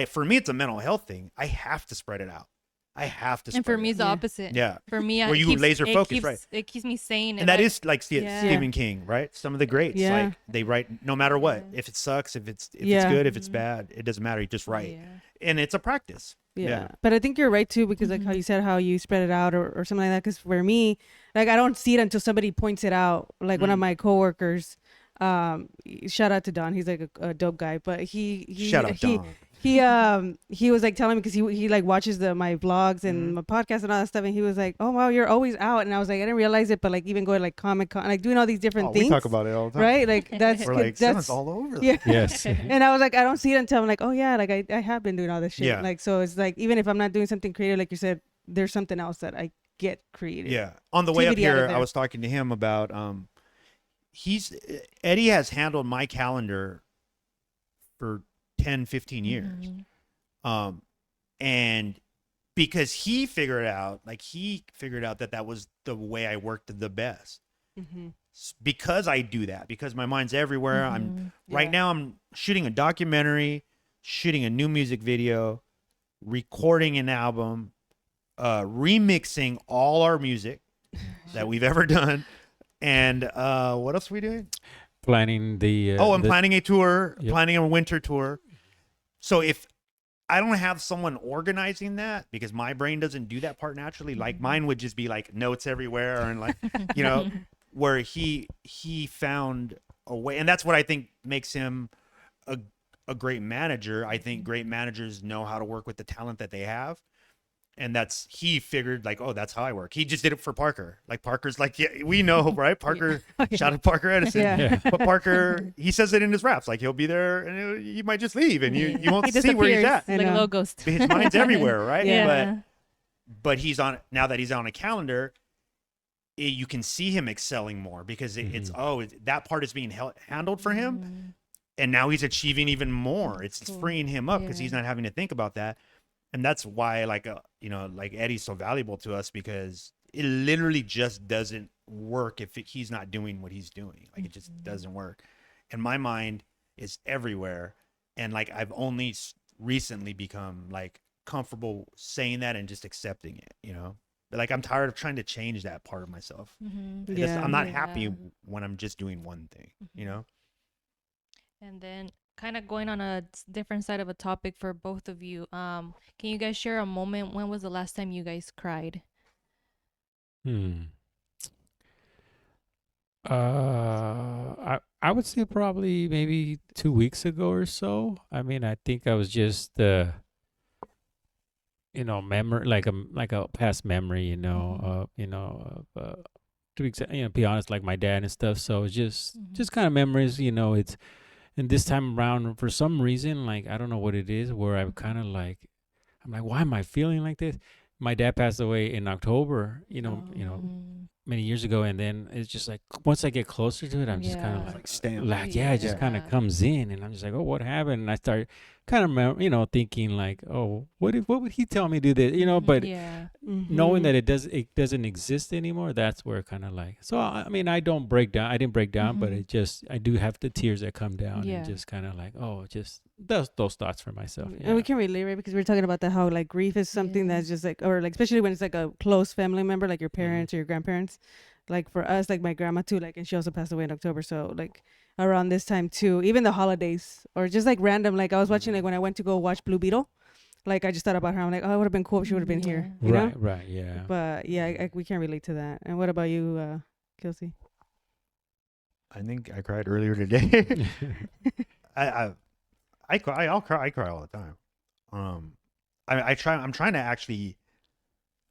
for me, it's a mental health thing. I have to spread it out. I have to. And for me, it's the Yeah. opposite. Yeah. For me, Where you laser focus, right? It keeps me sane. And that I- is like Stephen King, right? Some of the greats, Yeah. like they write no matter what. If it sucks, if it's good, if it's bad, it doesn't matter. You just write, and it's a practice. Yeah. But I think you're right too, because like how you said how you spread it out or something like that. Because for me, like I don't see it until somebody points it out. Like one of my coworkers, shout out to Don. He's like a dope guy, but he Shout out Don. he was like telling me, because he like watches my vlogs and my podcast and all that stuff, and he was like, oh wow, you're always out. And I was like, I didn't realize it, but like even going like Comic-Con, like doing all these different things. We talk about it all the time, right? Like that's We're like, that's all over. yeah. Yes. And I was like, I don't see it until I'm like, oh yeah, like I have been doing all this shit. Yeah. Like, so it's like, even if I'm not doing something creative, like you said, there's something else that I get creative. Yeah. On the way up TBD out of here, I there. was talking to him about Eddie has handled my calendar for 10, 15 years. And because he figured out that was the way I worked the best. Because I do that, because my mind's everywhere. Right now I'm shooting a documentary, shooting a new music video, recording an album, remixing all our music that we've ever done. And what else are we doing? Planning the. I'm planning a tour, Yep. planning a winter tour. So if I don't have someone organizing that, because my brain doesn't do that part naturally, like mine would just be like notes everywhere and like, where he found a way. And that's what I think makes him a great manager. I think great managers know how to work with the talent that they have. And he figured like, oh, that's how I work. He just did it for Parker. Like Parker's like, yeah, we know, right? Parker, shout out Parker Edison. Yeah. But Parker, he says it in his raps. Like he'll be there and he might just leave and you won't He see where he's disappears at. like a know. little ghost. His mind's everywhere, right? Yeah. But he's now that he's on a calendar, you can see him excelling more because it's that part is being handled for him. And now he's achieving even more. It's freeing him up because he's not having to think about that. And that's why, like Eddie's so valuable to us, because it literally just doesn't work if he's not doing what he's doing. Like it just doesn't work. And my mind is everywhere. And like I've only recently become like comfortable saying that and just accepting it, But like I'm tired of trying to change that part of myself. I'm not happy when I'm just doing one thing, And then kind of going on a different side of a topic for both of you. Can you guys share a moment? When was the last time you guys cried? I would say probably maybe 2 weeks ago or so. I mean, I think I was just memory, like a past memory, to be honest, like my dad and stuff. So it's just kind of memories, And this time around, for some reason, like I don't know what it is, where I'm kind of like, I'm like, why am I feeling like this? My dad passed away in October, many years ago, and then it's just like once I get closer to it, I'm just kind of Yeah. like, Like stamp. it just kind of comes in, and I'm just like, oh, what happened? And I start kind of thinking like, oh, what would he tell me to do this, but Yeah. knowing that it doesn't exist anymore, that's where kind of like, so I mean, I didn't break down, but Mhm. it just, I do have the tears that come down, Yeah. and just kind of like, oh, just those thoughts for myself. And we can relate, right? Because we were talking about that, how like grief is something Yeah. that's just like, or like, especially when it's like a close family member, like your parents or your grandparents. Like for us, like my grandma too, like, and she also passed away in October. So like around this time too, even the holidays or just like random, like I was watching, like when I went to go watch Blue Beetle, like I just thought about her. I'm like, oh, it would have been cool if she would have been here, you know? Right, yeah. But yeah, we can't relate to that. And what about you, Kelsey? I think I cried earlier today. I cry. I'll cry. I cry all the time. I'm trying to actually.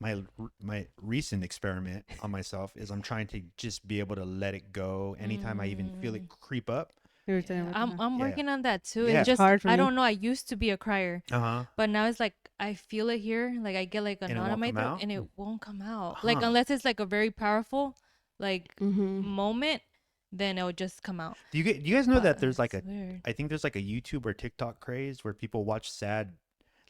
My recent experiment on myself is I'm trying to just be able to let it go anytime I even feel it creep up. You were saying about that. I'm Yeah. working on that too. Yeah. It's just Hard for I me. don't know. I used to be a crier, Uh-huh. but now it's like I feel it here. Like I get like a And it knot won't in my come throat, out? and it won't come out. Like Huh. unless it's like a very powerful, like Mm-hmm. moment, then it'll just come out. Do you guys know that But there's like it's weird. I think there's like a YouTube or TikTok craze where people watch sad,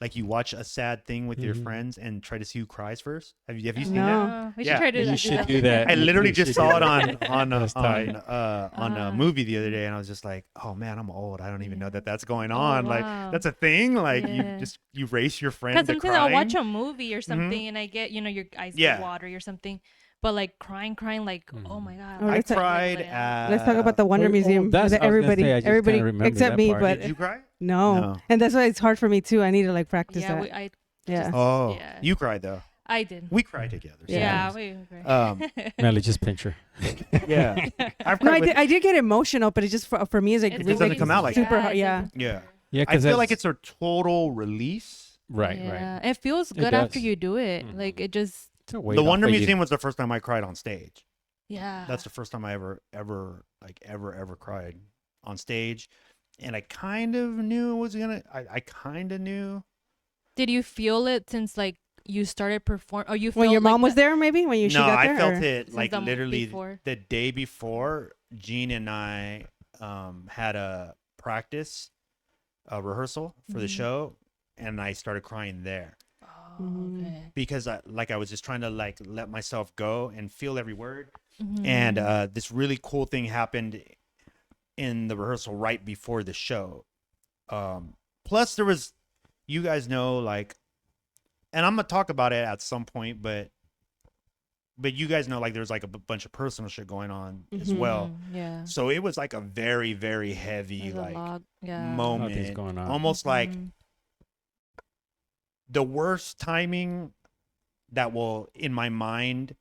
like you watch a sad thing with your Mhm. friends and try to see who cries first. Have you seen No. that? We Yeah. should try to You should do that. I You literally just should saw do it that. on That's tight. a movie the other day, and I was just like, "Oh man, I'm old. I don't even know Yeah. that that's going Oh, on. Like wow. that's a thing. Like Yeah. you race your friend Because to sometimes I'll watch crying." a movie or something and I get, your eyes Yeah. get watery or something. But like crying, like, oh Mhm. my God. Oh, I let's talk- cried Let's talk about the Oh, Wonder oh, Museum. that's- That I was gonna everybody, say, I just everybody kinda remember except that me, part. but Did you cry? no. No. And that's why it's hard for me too. I need to like practice Yeah, that. I Yeah. Oh, Yeah. you cried though. I did. We cried together. so- Yeah, Yeah. we agree. Melly, just pinch her. Yeah. I've No, cried with- I did get emotional, but it just for me is like It's just doesn't come out like super that. hard. Yeah. Yeah. Yeah, I feel like it's a total release. right. Yeah. It feels It good after does. you do it. Mhm. Like it just, It's a weight The off Wonder of you. Museum was the first time I cried on stage. yeah. That's the first time I ever cried on stage. And I kind of knew it was gonna. I kind of knew. Did you feel it since like you started perform? Or you When felt your mom like was there, maybe when she No, got I there. felt or- it Since like the literally before? the day before. Gene and I had a practice, a rehearsal for the Mhm. show, and I started crying there Oh, Mhm. okay. because I was just trying to like let myself go and feel every word. Mhm. And this really cool thing happened in the rehearsal right before the show. Plus there was, you guys know, like, and I'm gonna talk about it at some point, but you guys know, like, there's like a bunch of personal shit going on as well. Mhm, yeah. So it was like a very, very heavy There's a like lot, yeah. moment, going on. almost like Mhm. the worst timing that will, in my mind,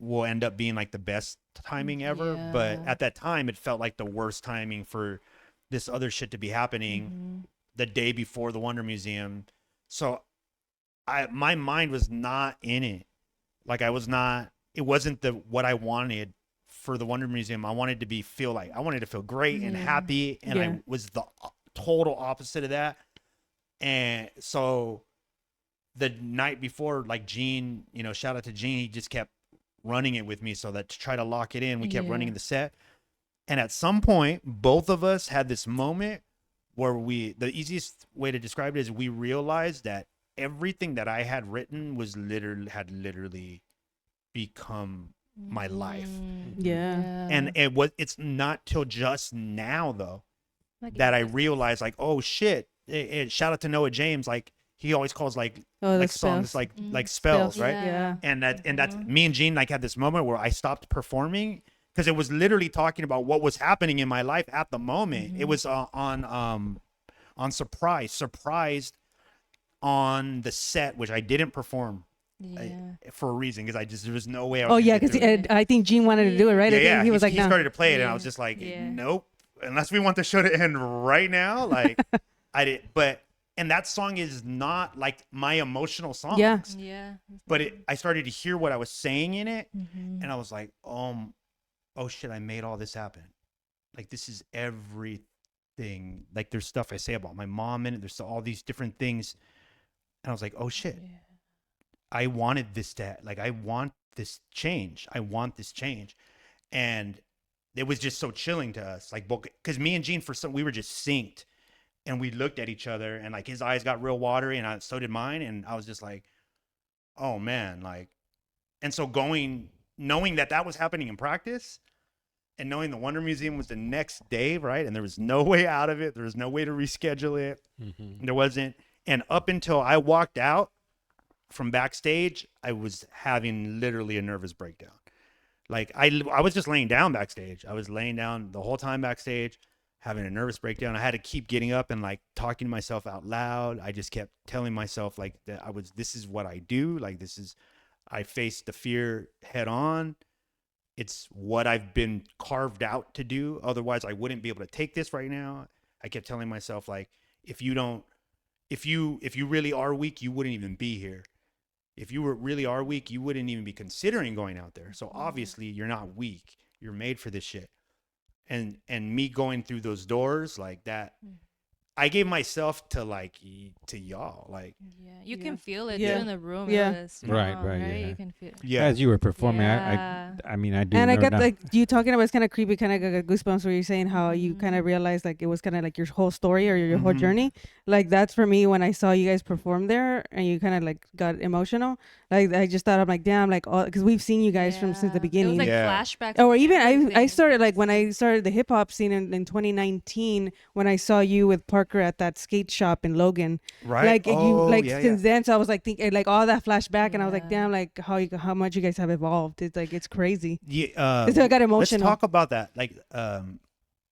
will end up being like the best timing ever. But Yeah. at that time, it felt like the worst timing for this other shit to be happening Mhm. the day before the Wonder Museum. So my mind was not in it. Like I was not, it wasn't what I wanted for the Wonder Museum. I wanted to feel great and Yeah. happy. And Yeah. I was the total opposite of that. And so the night before, like Gene, shout out to Gene, he just kept running it with me so that to try to lock it in, we kept running Yeah. the set. And at some point, both of us had this moment where the easiest way to describe it is we realized that everything that I had written had literally become my life. Mm, Yeah. And it's not till just now though Like that I it's- realized, like, oh shit, shout out to Noah James. Like he always calls like Oh, like the songs spells. like spells, right? Yeah. And that's Mhm. me and Gene like had this moment where I stopped performing because it was literally talking about what was happening in my life at the moment. It Mhm. was on surprised on the set, which I didn't perform Yeah. for a reason because there was no way I was Oh gonna yeah, get because through it. I think Gene wanted to do it, right? I Yeah, think yeah. he was like, he no. started to play it, and I Yeah. was just like, Yeah. nope. Unless we want the show to end right now, like I did. And that song is not like my emotional song. Yeah. Yeah. But I started to hear what I was saying in it, Mhm. and I was like, oh shit, I made all this happen. Like this is thing. Like there's stuff I say about my mom in it. There's all these different things. And I was like, oh shit. Yeah. I wanted this I want this change. I want this change. And it was just so chilling to us. Like, because me and Gene, we were just synced. And we looked at each other and like his eyes got real watery and so did mine. And I was just like, oh man, like, and so knowing that was happening in practice and knowing the Wonder Museum was the next day, right? And there was no way out of it. There was no way to reschedule it. Mm-hmm. There wasn't. And up until I walked out from backstage, I was having literally a nervous breakdown. Like I was just laying down backstage. I was laying down the whole time backstage, having a nervous breakdown. I had to keep getting up and like talking to myself out loud. I just kept telling myself like that this is what I do. Like I faced the fear head on. It's what I've been carved out to do. Otherwise I wouldn't be able to take this right now. I kept telling myself like, if you really are weak, you wouldn't even be here. If you really are weak, you wouldn't even be considering going out there. So obviously you're not weak. You're made for this shit. And me going through those doors like that, I gave myself to y'all. Like, Yeah, you can feel it Yeah. too in the room. Yeah. It's Right, strong, right, yeah. You can feel. yeah, As you were performing, Yeah. I mean, I do. And I know got now. like you talking about, it's kind of creepy, kind of got goosebumps where you're saying how you kind of realized like it was kind of like your whole story or your whole Mhm. journey. Like that's for me when I saw you guys perform there and you kind of like got emotional. Like I just thought, I'm like, damn, like all, because we've seen you guys from since the Yeah. beginning. It was like Yeah. flashbacks. Or of even I everything. started like when I started the hip hop scene in 2019 when I saw you with Parker at that skate shop in Logan. right. Like you like yeah, since then, so I was like thinking like all that flashback, and I was like, Yeah. damn, like how much you guys have evolved. It's like it's crazy. Yeah, So I got let's emotional. talk about that, like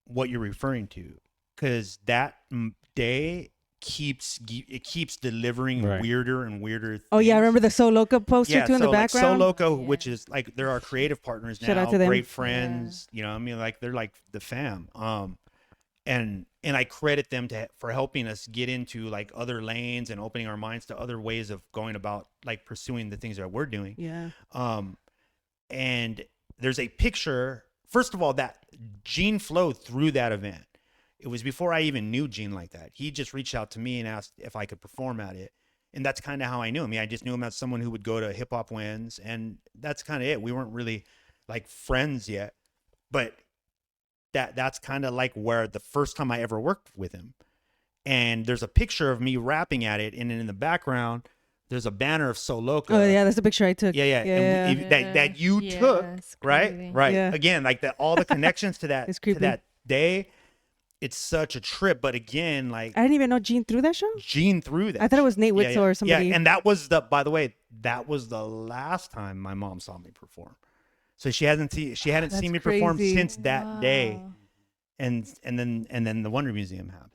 what you're referring to, because that day keeps delivering Right. weirder and weirder. Oh yeah, I things. remember the So Loco poster Yeah, too in so the like So background. Loco, Yeah. which is like they're our creative partners now, Shout out to them. great friends. You know, I mean, like they're like the fam. And I credit them for helping us get into like other lanes and opening our minds to other ways of going about like pursuing the things that we're doing. Yeah. And there's a picture, first of all, that Gene flowed through that event. It was before I even knew Gene like that. He just reached out to me and asked if I could perform at it. And that's kind of how I knew him. I just knew him as someone who would go to hip hop wins. And that's kind of it. We weren't really like friends yet, but that's kind of like where the first time I ever worked with him. And there's a picture of me rapping at it. And then in the background, there's a banner of So Loco. Oh yeah, that's the picture I took. Yeah, yeah. And that you Yeah, took, it's right? crazy. Right. Yeah. Again, like all the connections to that It's to creepy. that day, it's such a trip. But again, like I didn't even know Gene threw that show. Gene threw that. I thought it was Nate Yeah, Witzel yeah. or somebody. Yeah, and that was by the way, that was the last time my mom saw me perform. So she hadn't That's seen me perform crazy. since that day. Wow. And then the Wonder Museum happened.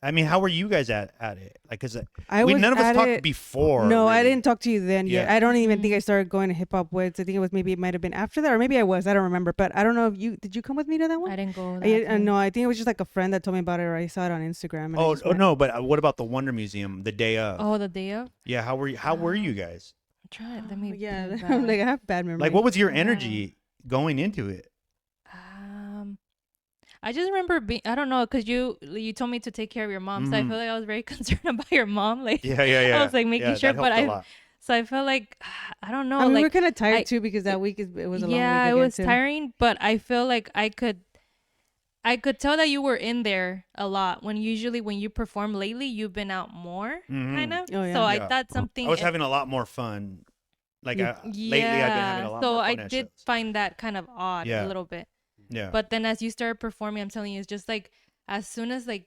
I mean, how were you guys at it? Like, cause I was none of us at talked it- before. No, I really. didn't talk to you then yet. Yeah. I don't even think I started going to hip hop weds. I think it might have been after that, or maybe I was. I don't remember. But I don't know if did you come with me to that one? I didn't go. No, I think it was just like a friend that told me about it, or I saw it on Instagram. And I Oh, just oh went. no, but what about the Wonder Museum the day of? Oh, the day of. Yeah, how were you guys? I'm trying. Let me. Yeah, think I'm like I back. have bad memory. Like, what was your Yeah. energy going into it? I just remember being. I don't know, cause you told me to take care of your mom, so I Mhm. feel like I was very concerned about your mom. Like, Yeah, yeah, yeah. I was like making Yeah, sure, that but helped a lot. so I felt like I don't know. I mean, we like were kind of tired I- too because that week it was a long yeah, week it again, was too. tiring, but I feel like I could tell that you were in there a lot. When you perform lately, you've been out more, Mhm. kind of. Oh, yeah. So Yeah. I thought something. I was having a lot more fun. Like Yeah. lately, I've been having a lot so more I fun at did shows. find that kind of odd Yeah. a little bit. Yeah. But then as you started performing, I'm telling you, it's just like as soon as like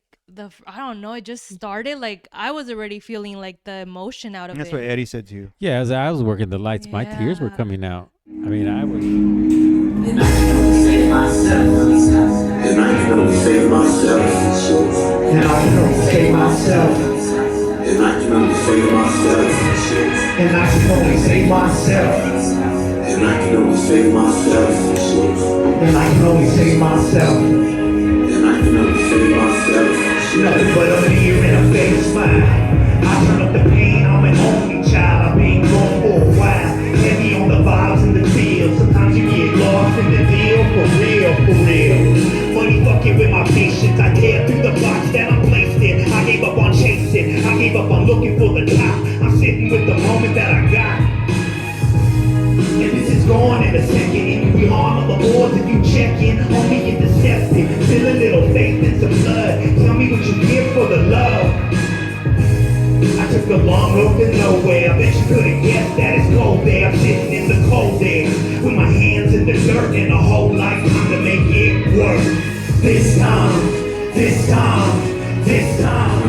I don't know, it just started. Like I was already feeling like the emotion out of That's it. what Eddie said to you. Yeah, as I was working the lights, my tears were Yeah. coming out. I mean, I was. And I can only save myself. And I can only save myself. And I can only save myself. And I can only save myself. And I can only save myself. And I can only save myself. And I can only save myself. And I can only save myself. Nothing but a mirror and a fake smile. I turn up the pain, I'm an only child. I've been gone for a while. Heavy on the vibes and the feel. Sometimes you get lost in the deal. For real, for real. Money fucking with my patience. I tear through the box. second. And you be hard on the boards if you check in on me, get disgusted. Feel a little faith in some blood. Tell me what you give for the love. I took the long road to nowhere. I bet you could've guessed that it's cold there. I'm sitting in the cold there with my hands in the dirt and a whole lifetime to make it work. This time, this time, this time.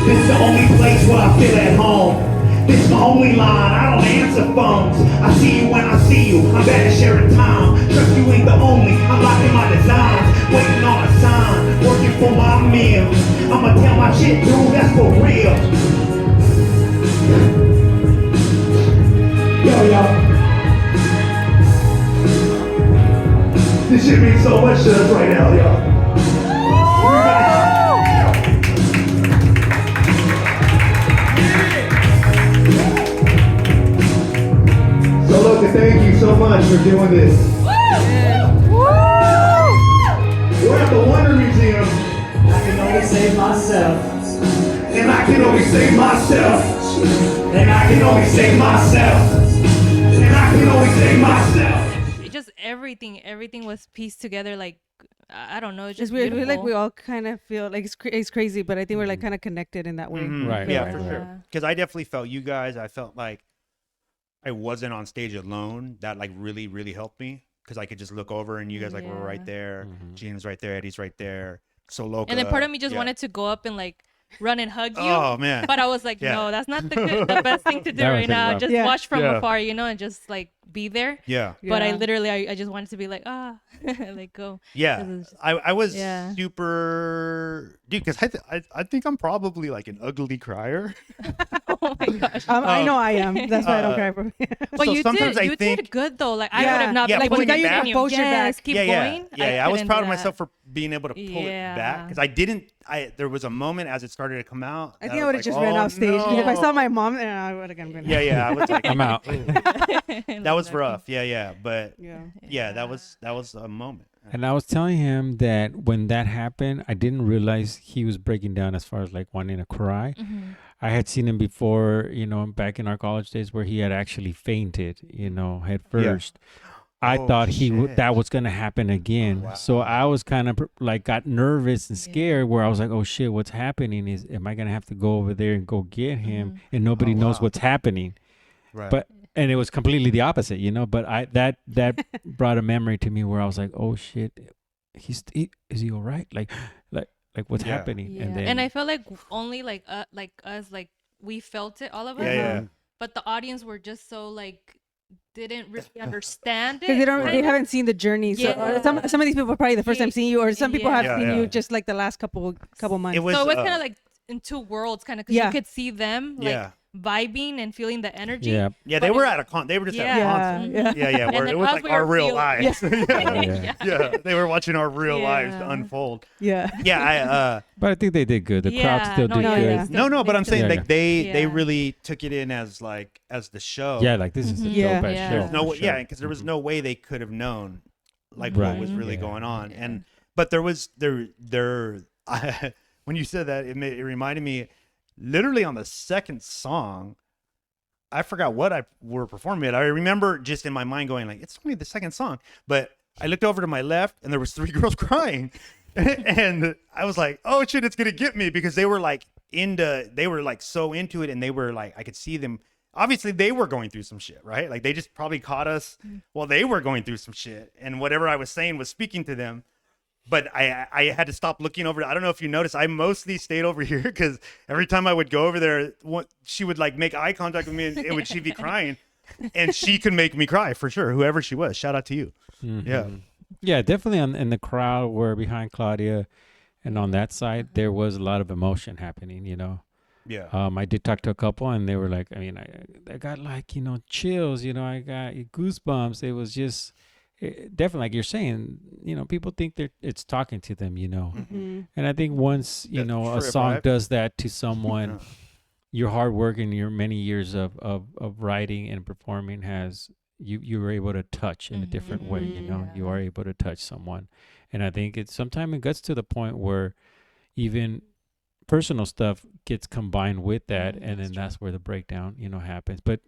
This is the only place where I feel at home. This is my only line, I don't answer phones. I see you when I see you, I'm bad at sharing time. Trust you ain't the only, I'm locking my designs. Waiting on a sign, working for my meal. I'ma tell my shit, dude, that's for real. Yo. This shit means so much to us right now, yo. So look, thank you so much for doing this. We're at the Wonder Museum. I can only save myself. And I can only save myself. And I can only save myself. And I can only save myself. It just everything was pieced together. Like I don't know. It's It's just weird. I feel like beautiful. we all kind of feel like it's crazy, but I think we're like kind of connected in that way. Mhm. Right, Yeah, right, for right. sure. Because I definitely felt you guys. I felt like I wasn't on stage alone. That like really, really helped me because I could just look over and you guys like were right Yeah. there. Mhm. James right there. Eddie's right there. Solo. And then part of me just wanted to go up and like run and hug you. Oh man. But I was like, Yeah. no, that's not the best thing to do That was right now. rough. Just Yeah. watch from Yeah. afar, and just like be there. Yeah. But I Yeah. literally, I just wanted to be like, like go. Yeah. This is- I was Yeah. super dude because I think I'm probably like an ugly crier. Oh my gosh. I know I am. That's why I don't cry for. But So you sometimes did, I you think- did good though. Like I Yeah. would have not Yeah, like pulling when it you back. Composure back. keep yeah, going. Yeah, I was couldn't proud do of myself that. for being able to pull it back Yeah. because I didn't. There was a moment as it started to come out. I that think I was would have like, just ran "Oh, off stage. If I no." saw my mom, then I would have gone. Yeah, I was like, I'm out. that was rough. Yeah, but Yeah. yeah, that was a moment. And I was telling him that when that happened, I didn't realize he was breaking down as far as like wanting to cry. Mhm. I had seen him before, back in our college days where he had actually fainted, head first. I Oh, thought shit. that was going to happen again. Wow. So I was kind of like got nervous and scared where I was like, oh shit, what's happening am I going to have to go over there and go get him and nobody Oh, knows wow. what's happening. Right. But and it was completely the opposite, but that brought a memory to me where I was like, oh shit, is he all right? Like what's Yeah. happening? Yeah. And then And I felt like only like us, like we felt it, all of us. Yeah. But the audience were just so like didn't really understand it. Because they kinda. haven't seen the journey. So Yeah. some of these people are probably the first time seeing you, or some people have Yeah. seen Yeah. you just like the last couple months. It was. So it was kind of like in two worlds, kind of, because Yeah. you could see them like Yeah. vibing and feeling the energy. yeah. Yeah, they but were it- at a they were just at a Yeah. concert. Yeah. Yeah, where then it was us, like we our were real feeling- lives. Yeah. Yeah, they were watching our real lives Yeah. unfold. Yeah. Yeah, But I think they did good. The crowd Yeah, still no, did yeah, good. yeah. Still- but I'm they saying still- like they Yeah. really took it in as the show. Yeah, like this is a Mhm. Yeah. dope ass Yeah. show. There's no for way, sure. yeah, because there was no way they could have known like Right. what was really Yeah. going on. And but there was when you said that it reminded me literally on the second song. I forgot what I were performing it. I remember just in my mind going like, it's only the second song, but I looked over to my left and there was 3 girls crying, and I was like, oh shit, it's gonna get me because they were like so into it, and they were like, I could see them. Obviously, they were going through some shit, right? Like they just probably caught us while they were going through some shit, and whatever I was saying was speaking to them. But I had to stop looking over. I don't know if you noticed. I mostly stayed over here because every time I would go over there, she would like make eye contact with me, and she'd be crying, and she could make me cry for sure. Whoever she was, shout out to you. Yeah. Yeah, definitely in the crowd were behind Claudia, and on that side there was a lot of emotion happening. Yeah. I did talk to a couple, and they were like, I mean, I got like chills. I got goosebumps. It was just definitely like you're saying. People think it's talking to them. Mm-hmm. And I think once That's a true, song right? does that to someone, Yeah. your hard work and your many years of writing and performing you were able to touch in a different way. You are able to touch someone, and I think sometimes it gets to the point where even personal stuff gets combined with that, and then that's where the breakdown happens. But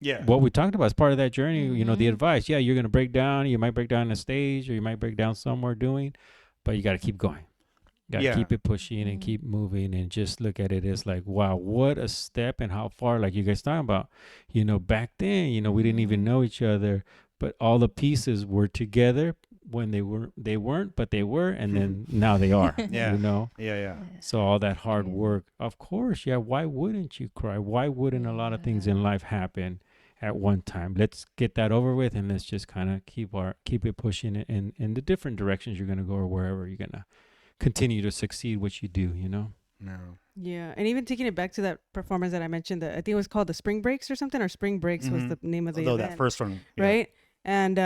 Yeah. what we talked about as part of that journey, you know, the Mhm. advice. Yeah, you're going to break down. You might break down on a stage or you might break down somewhere doing, but you got to keep going. Got to Yeah. keep it pushing and Mhm. keep moving and just look at it as like, wow, what a step and how far, like you guys talking about, you know, back then, you know, we didn't even Mhm. know each other, but all the pieces were together when they weren't, but they were. And then now they are, Yeah. you know? Yeah. Yeah. So all that hard Crazy. work, of course, yeah. Why wouldn't you cry? Why wouldn't a lot of things in Yeah. life happen at one time? Let's get that over with, and let's just kind of keep it pushing it in the different directions you're gonna go or wherever you're gonna continue to succeed what you do. You know. No. Yeah, and even taking it back to that performance that I mentioned, that I think it was called the Spring Breaks or something, or Spring Breaks was the name of the Although event, that first one, yeah. right? And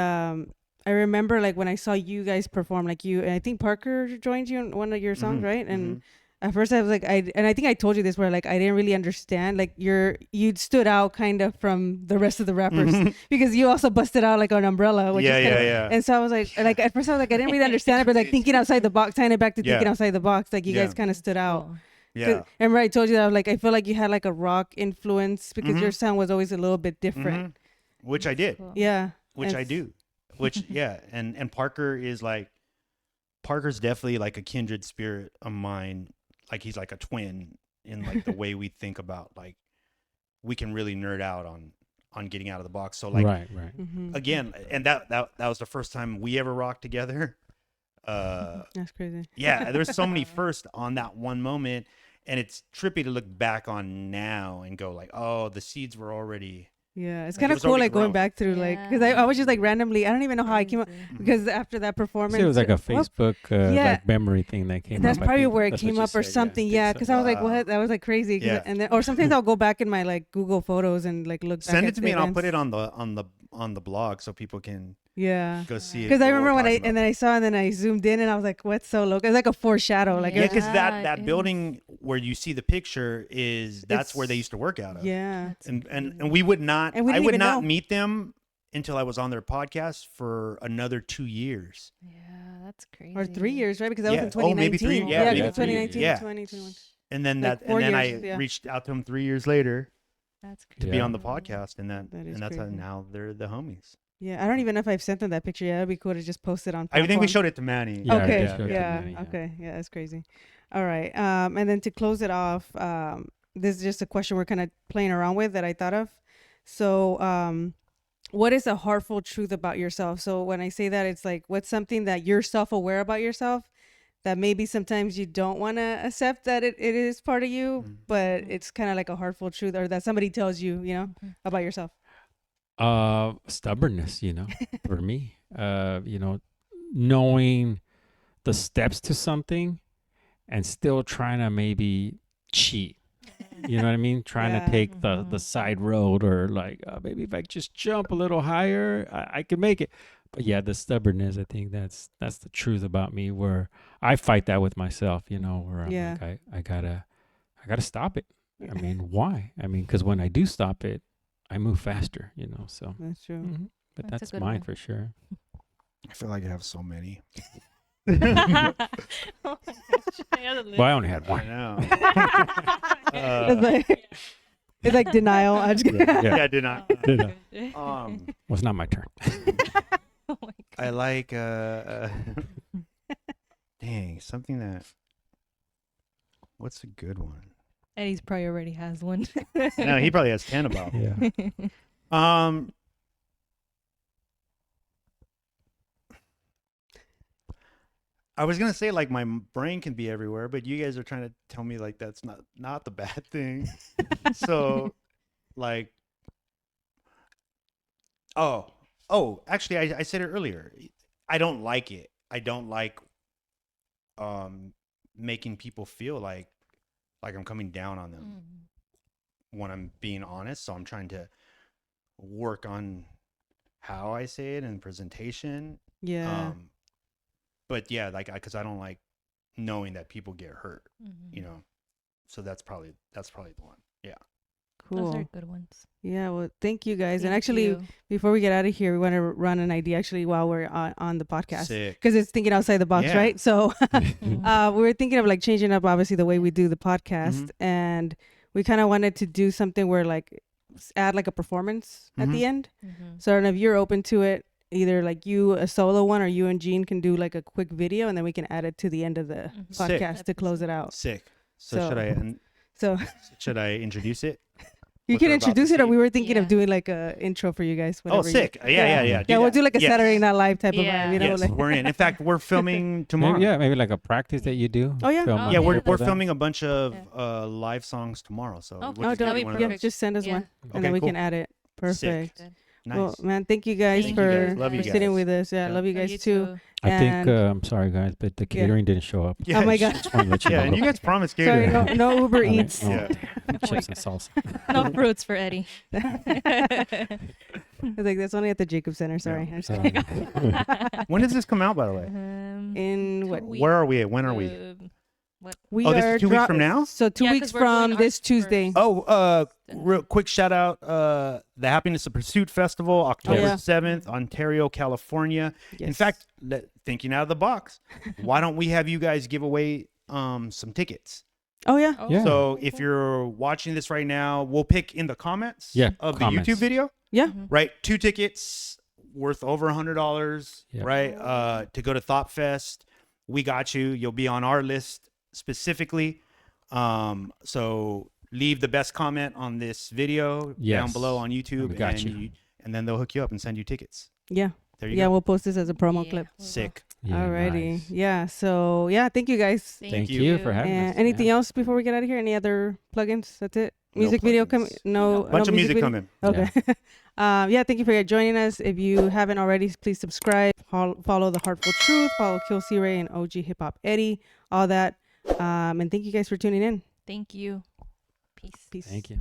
I remember like when I saw you guys perform, like you, and I think Parker joined you in one of your songs, Mhm, right? And mhm. at first I was like, I think I told you this, where like I didn't really understand, like you stood out kind of from the rest of the rappers Mhm. because you also busted out like an umbrella, which Yeah, is kind yeah, of, yeah. and so I was like at first I was like I didn't really understand it, but like thinking outside the box, tying it back to thinking Yeah. outside the box, like you Yeah. guys kind of stood out. Cool. Yeah. Remember I told you that I was like I feel like you had like a rock influence because your Mhm. sound was always a little bit different. Mhm. Which I did. Cool. Yeah. Which And I do. Which yeah, and Parker's definitely like a kindred spirit of mine. Like he's like a twin in like the way we think about, like we can really nerd out on getting out of the box. So like right. Mhm. again, and that was the first time we ever rocked together. That's crazy. Yeah, there's so many firsts on that one moment, and it's trippy to look back on now and go like, oh, the seeds were already. Yeah, it's Like, kind it of was cool, already like going grown. back through, like, because I was just like randomly, I don't even know how I came up, Crazy. because after that performance, So it was like a well, Facebook yeah. like memory thing that came that's up. I probably think. where it That's what came you up or said, yeah. something. I Yeah, think because so. I was like, Wow. what? That was like crazy. 'Cause Yeah. And then, or sometimes I'll go back in my like Google Photos and like look back Send at it to the me and I'll events. put it on the blog so people can Yeah. go see it. Because I what we're remember when talking and then about. I saw, and then I zoomed in, and I was like, "What's so low?" It's like a foreshadow, like Yeah, it was- because Yeah, that it building where you see the picture that's where they It's- used to work out of. yeah, That's And crazy. we would not. And we I didn't would even not know. meet them until I was on their podcast for another 2 years. Yeah, that's crazy. or 3 years, right? Because that was Yeah. in 2019. Oh, maybe 3 Yeah, yeah, because maybe 2019, yeah. 2021. And then Like that 4 and then years, I yeah. reached out to them 3 years later That's to crazy. be Yeah. on the podcast, and That is and that's how crazy. now they're the homies. Yeah, I don't even know if I've sent them that picture yet. It'd be cool to just post it on. I think we platform. showed it to Manny. Yeah, Okay. just showed it to Yeah. Manny, yeah. Okay. Yeah, that's crazy. All right. And then to close it off, this is just a question we're kind of playing around with that I thought of. So, what is a heartful truth about yourself? So when I say that, it's like, what's something that you're self-aware about yourself that maybe sometimes you don't want to accept that it is part of you, but it's kind of like a heartful truth, or that somebody tells you, about yourself. Stubbornness, you know, for me, you know, knowing the steps to something and still trying to maybe cheat. You know what I mean? Trying Yeah. to take the side road, or like maybe if I just jump a little higher, I can make it. But yeah, the stubbornness, I think that's the truth about me, where I fight that with myself, you know, where I'm Yeah. like, I gotta stop it. I mean, why? I mean, because when I do stop it, I move faster, you know, so. That's true. Mhm. But That's a that's good mine one. for sure. I feel like I have so many. Oh my gosh. I had a Well, I only had I one. know. It's like, it's like denial. I'm just kidding. Yeah. Yeah, did not. Well, Um, it's not my turn. Oh my I like dang, something that. What's a good one? Eddie's probably already has one. No, he probably has 10 about. Yeah. I was gonna say like my brain can be everywhere, but you guys are trying to tell me like that's not the bad thing. So, like, actually, I said it earlier. I don't like it. I don't like making people feel like I'm coming down on them when I'm being honest. So I'm trying to work on how I say it and presentation. Yeah. But yeah, like, because I don't like knowing that people get hurt, you know. So that's probably the one. Yeah. Cool. Those are good ones. Yeah. Well, thank you guys. And Thank actually, you. before we get out of here, we want to run an idea actually while we're on the podcast, Sick. because it's thinking outside the box, Yeah. right? So Mhm. we were thinking of like changing up obviously the way we do the podcast, Mhm. and we kind of wanted to do something where like add like a performance at Mhm. the end. Mhm. So I don't know if you're open to it. Either like you a solo one, or you and Gene can do like a quick video, and then we can add it to the end of the Mhm. Sick. podcast to close it out. Sick. So, So- So should I introduce it? you What can they're about to introduce it, or see? we were thinking of Yeah. doing like a intro for you guys. Oh, whenever you- sick. Yeah. Yeah, we'll do like a Yes. Saturday Night Live type Yeah. of vibe, you know? Yes, Like, we're in. In fact, we're filming tomorrow. Maybe like a practice that you do. Oh, yeah. Film Oh, a Yeah, we're clip of we're that. filming a bunch of Yeah. live songs tomorrow. So Oh, we'll oh, just get that'd be don't, one of yeah, those. perfect. just send us Yeah. one, and Okay, then we cool. can add it. Perfect. Good. Nice. Well, man, thank you guys Thank you for, guys. Love you for sitting guys. with us. Yeah, Yeah. love you Oh, guys you too. I think And- I'm sorry guys, but the catering didn't show up. Yeah, Oh my sh- God. Just wanted to let you Yeah, know. and you guys promised Sorry, catering. no Uber Oh, Eats. oh, Yeah. damn. Chips and salsa. No fruits for Eddie. I was like, that's only at the Jacob Center. Sorry. I'm just kidding. When does this come out, by the way? In what? Where are we at? When are we? We Oh, this are is 2 weeks from now? So 2 Yeah, 'cause weeks we're doing from ours this Tuesday. first. Oh, real quick shout out the Happiness of Pursuit Festival, October yeah. 7th, Ontario, California. In Yes. fact, thinking out of the box, why don't we have you guys give away some tickets? Oh yeah. Yeah. So if you're watching this right now, we'll pick in the comments Yeah, of comments. the YouTube video, Yeah. right? 2 tickets worth over $100, Yep. right? To go to Thought Fest. We got you. You'll be on our list specifically. So leave the best comment on this video down Yes. below on YouTube, We got and you. and then they'll hook you up and send you tickets. Yeah. There you Yeah. go. We'll post this as a promo clip. Sick. Yeah, Alrighty. nice. Yeah. So yeah, thank you guys. Thank you for having And us. anything Yeah. else before we get out of here? Any other plugins? That's it. No Music video coming? plugins. No. Bunch no of music video? coming. Okay. Yeah, thank you for joining us. If you haven't already, please subscribe. Follow the Heartful Truth. Follow KillcRey and OG Hip Hop Eddie. All that. And thank you guys for tuning in. Thank you. Peace. Peace. Thank you.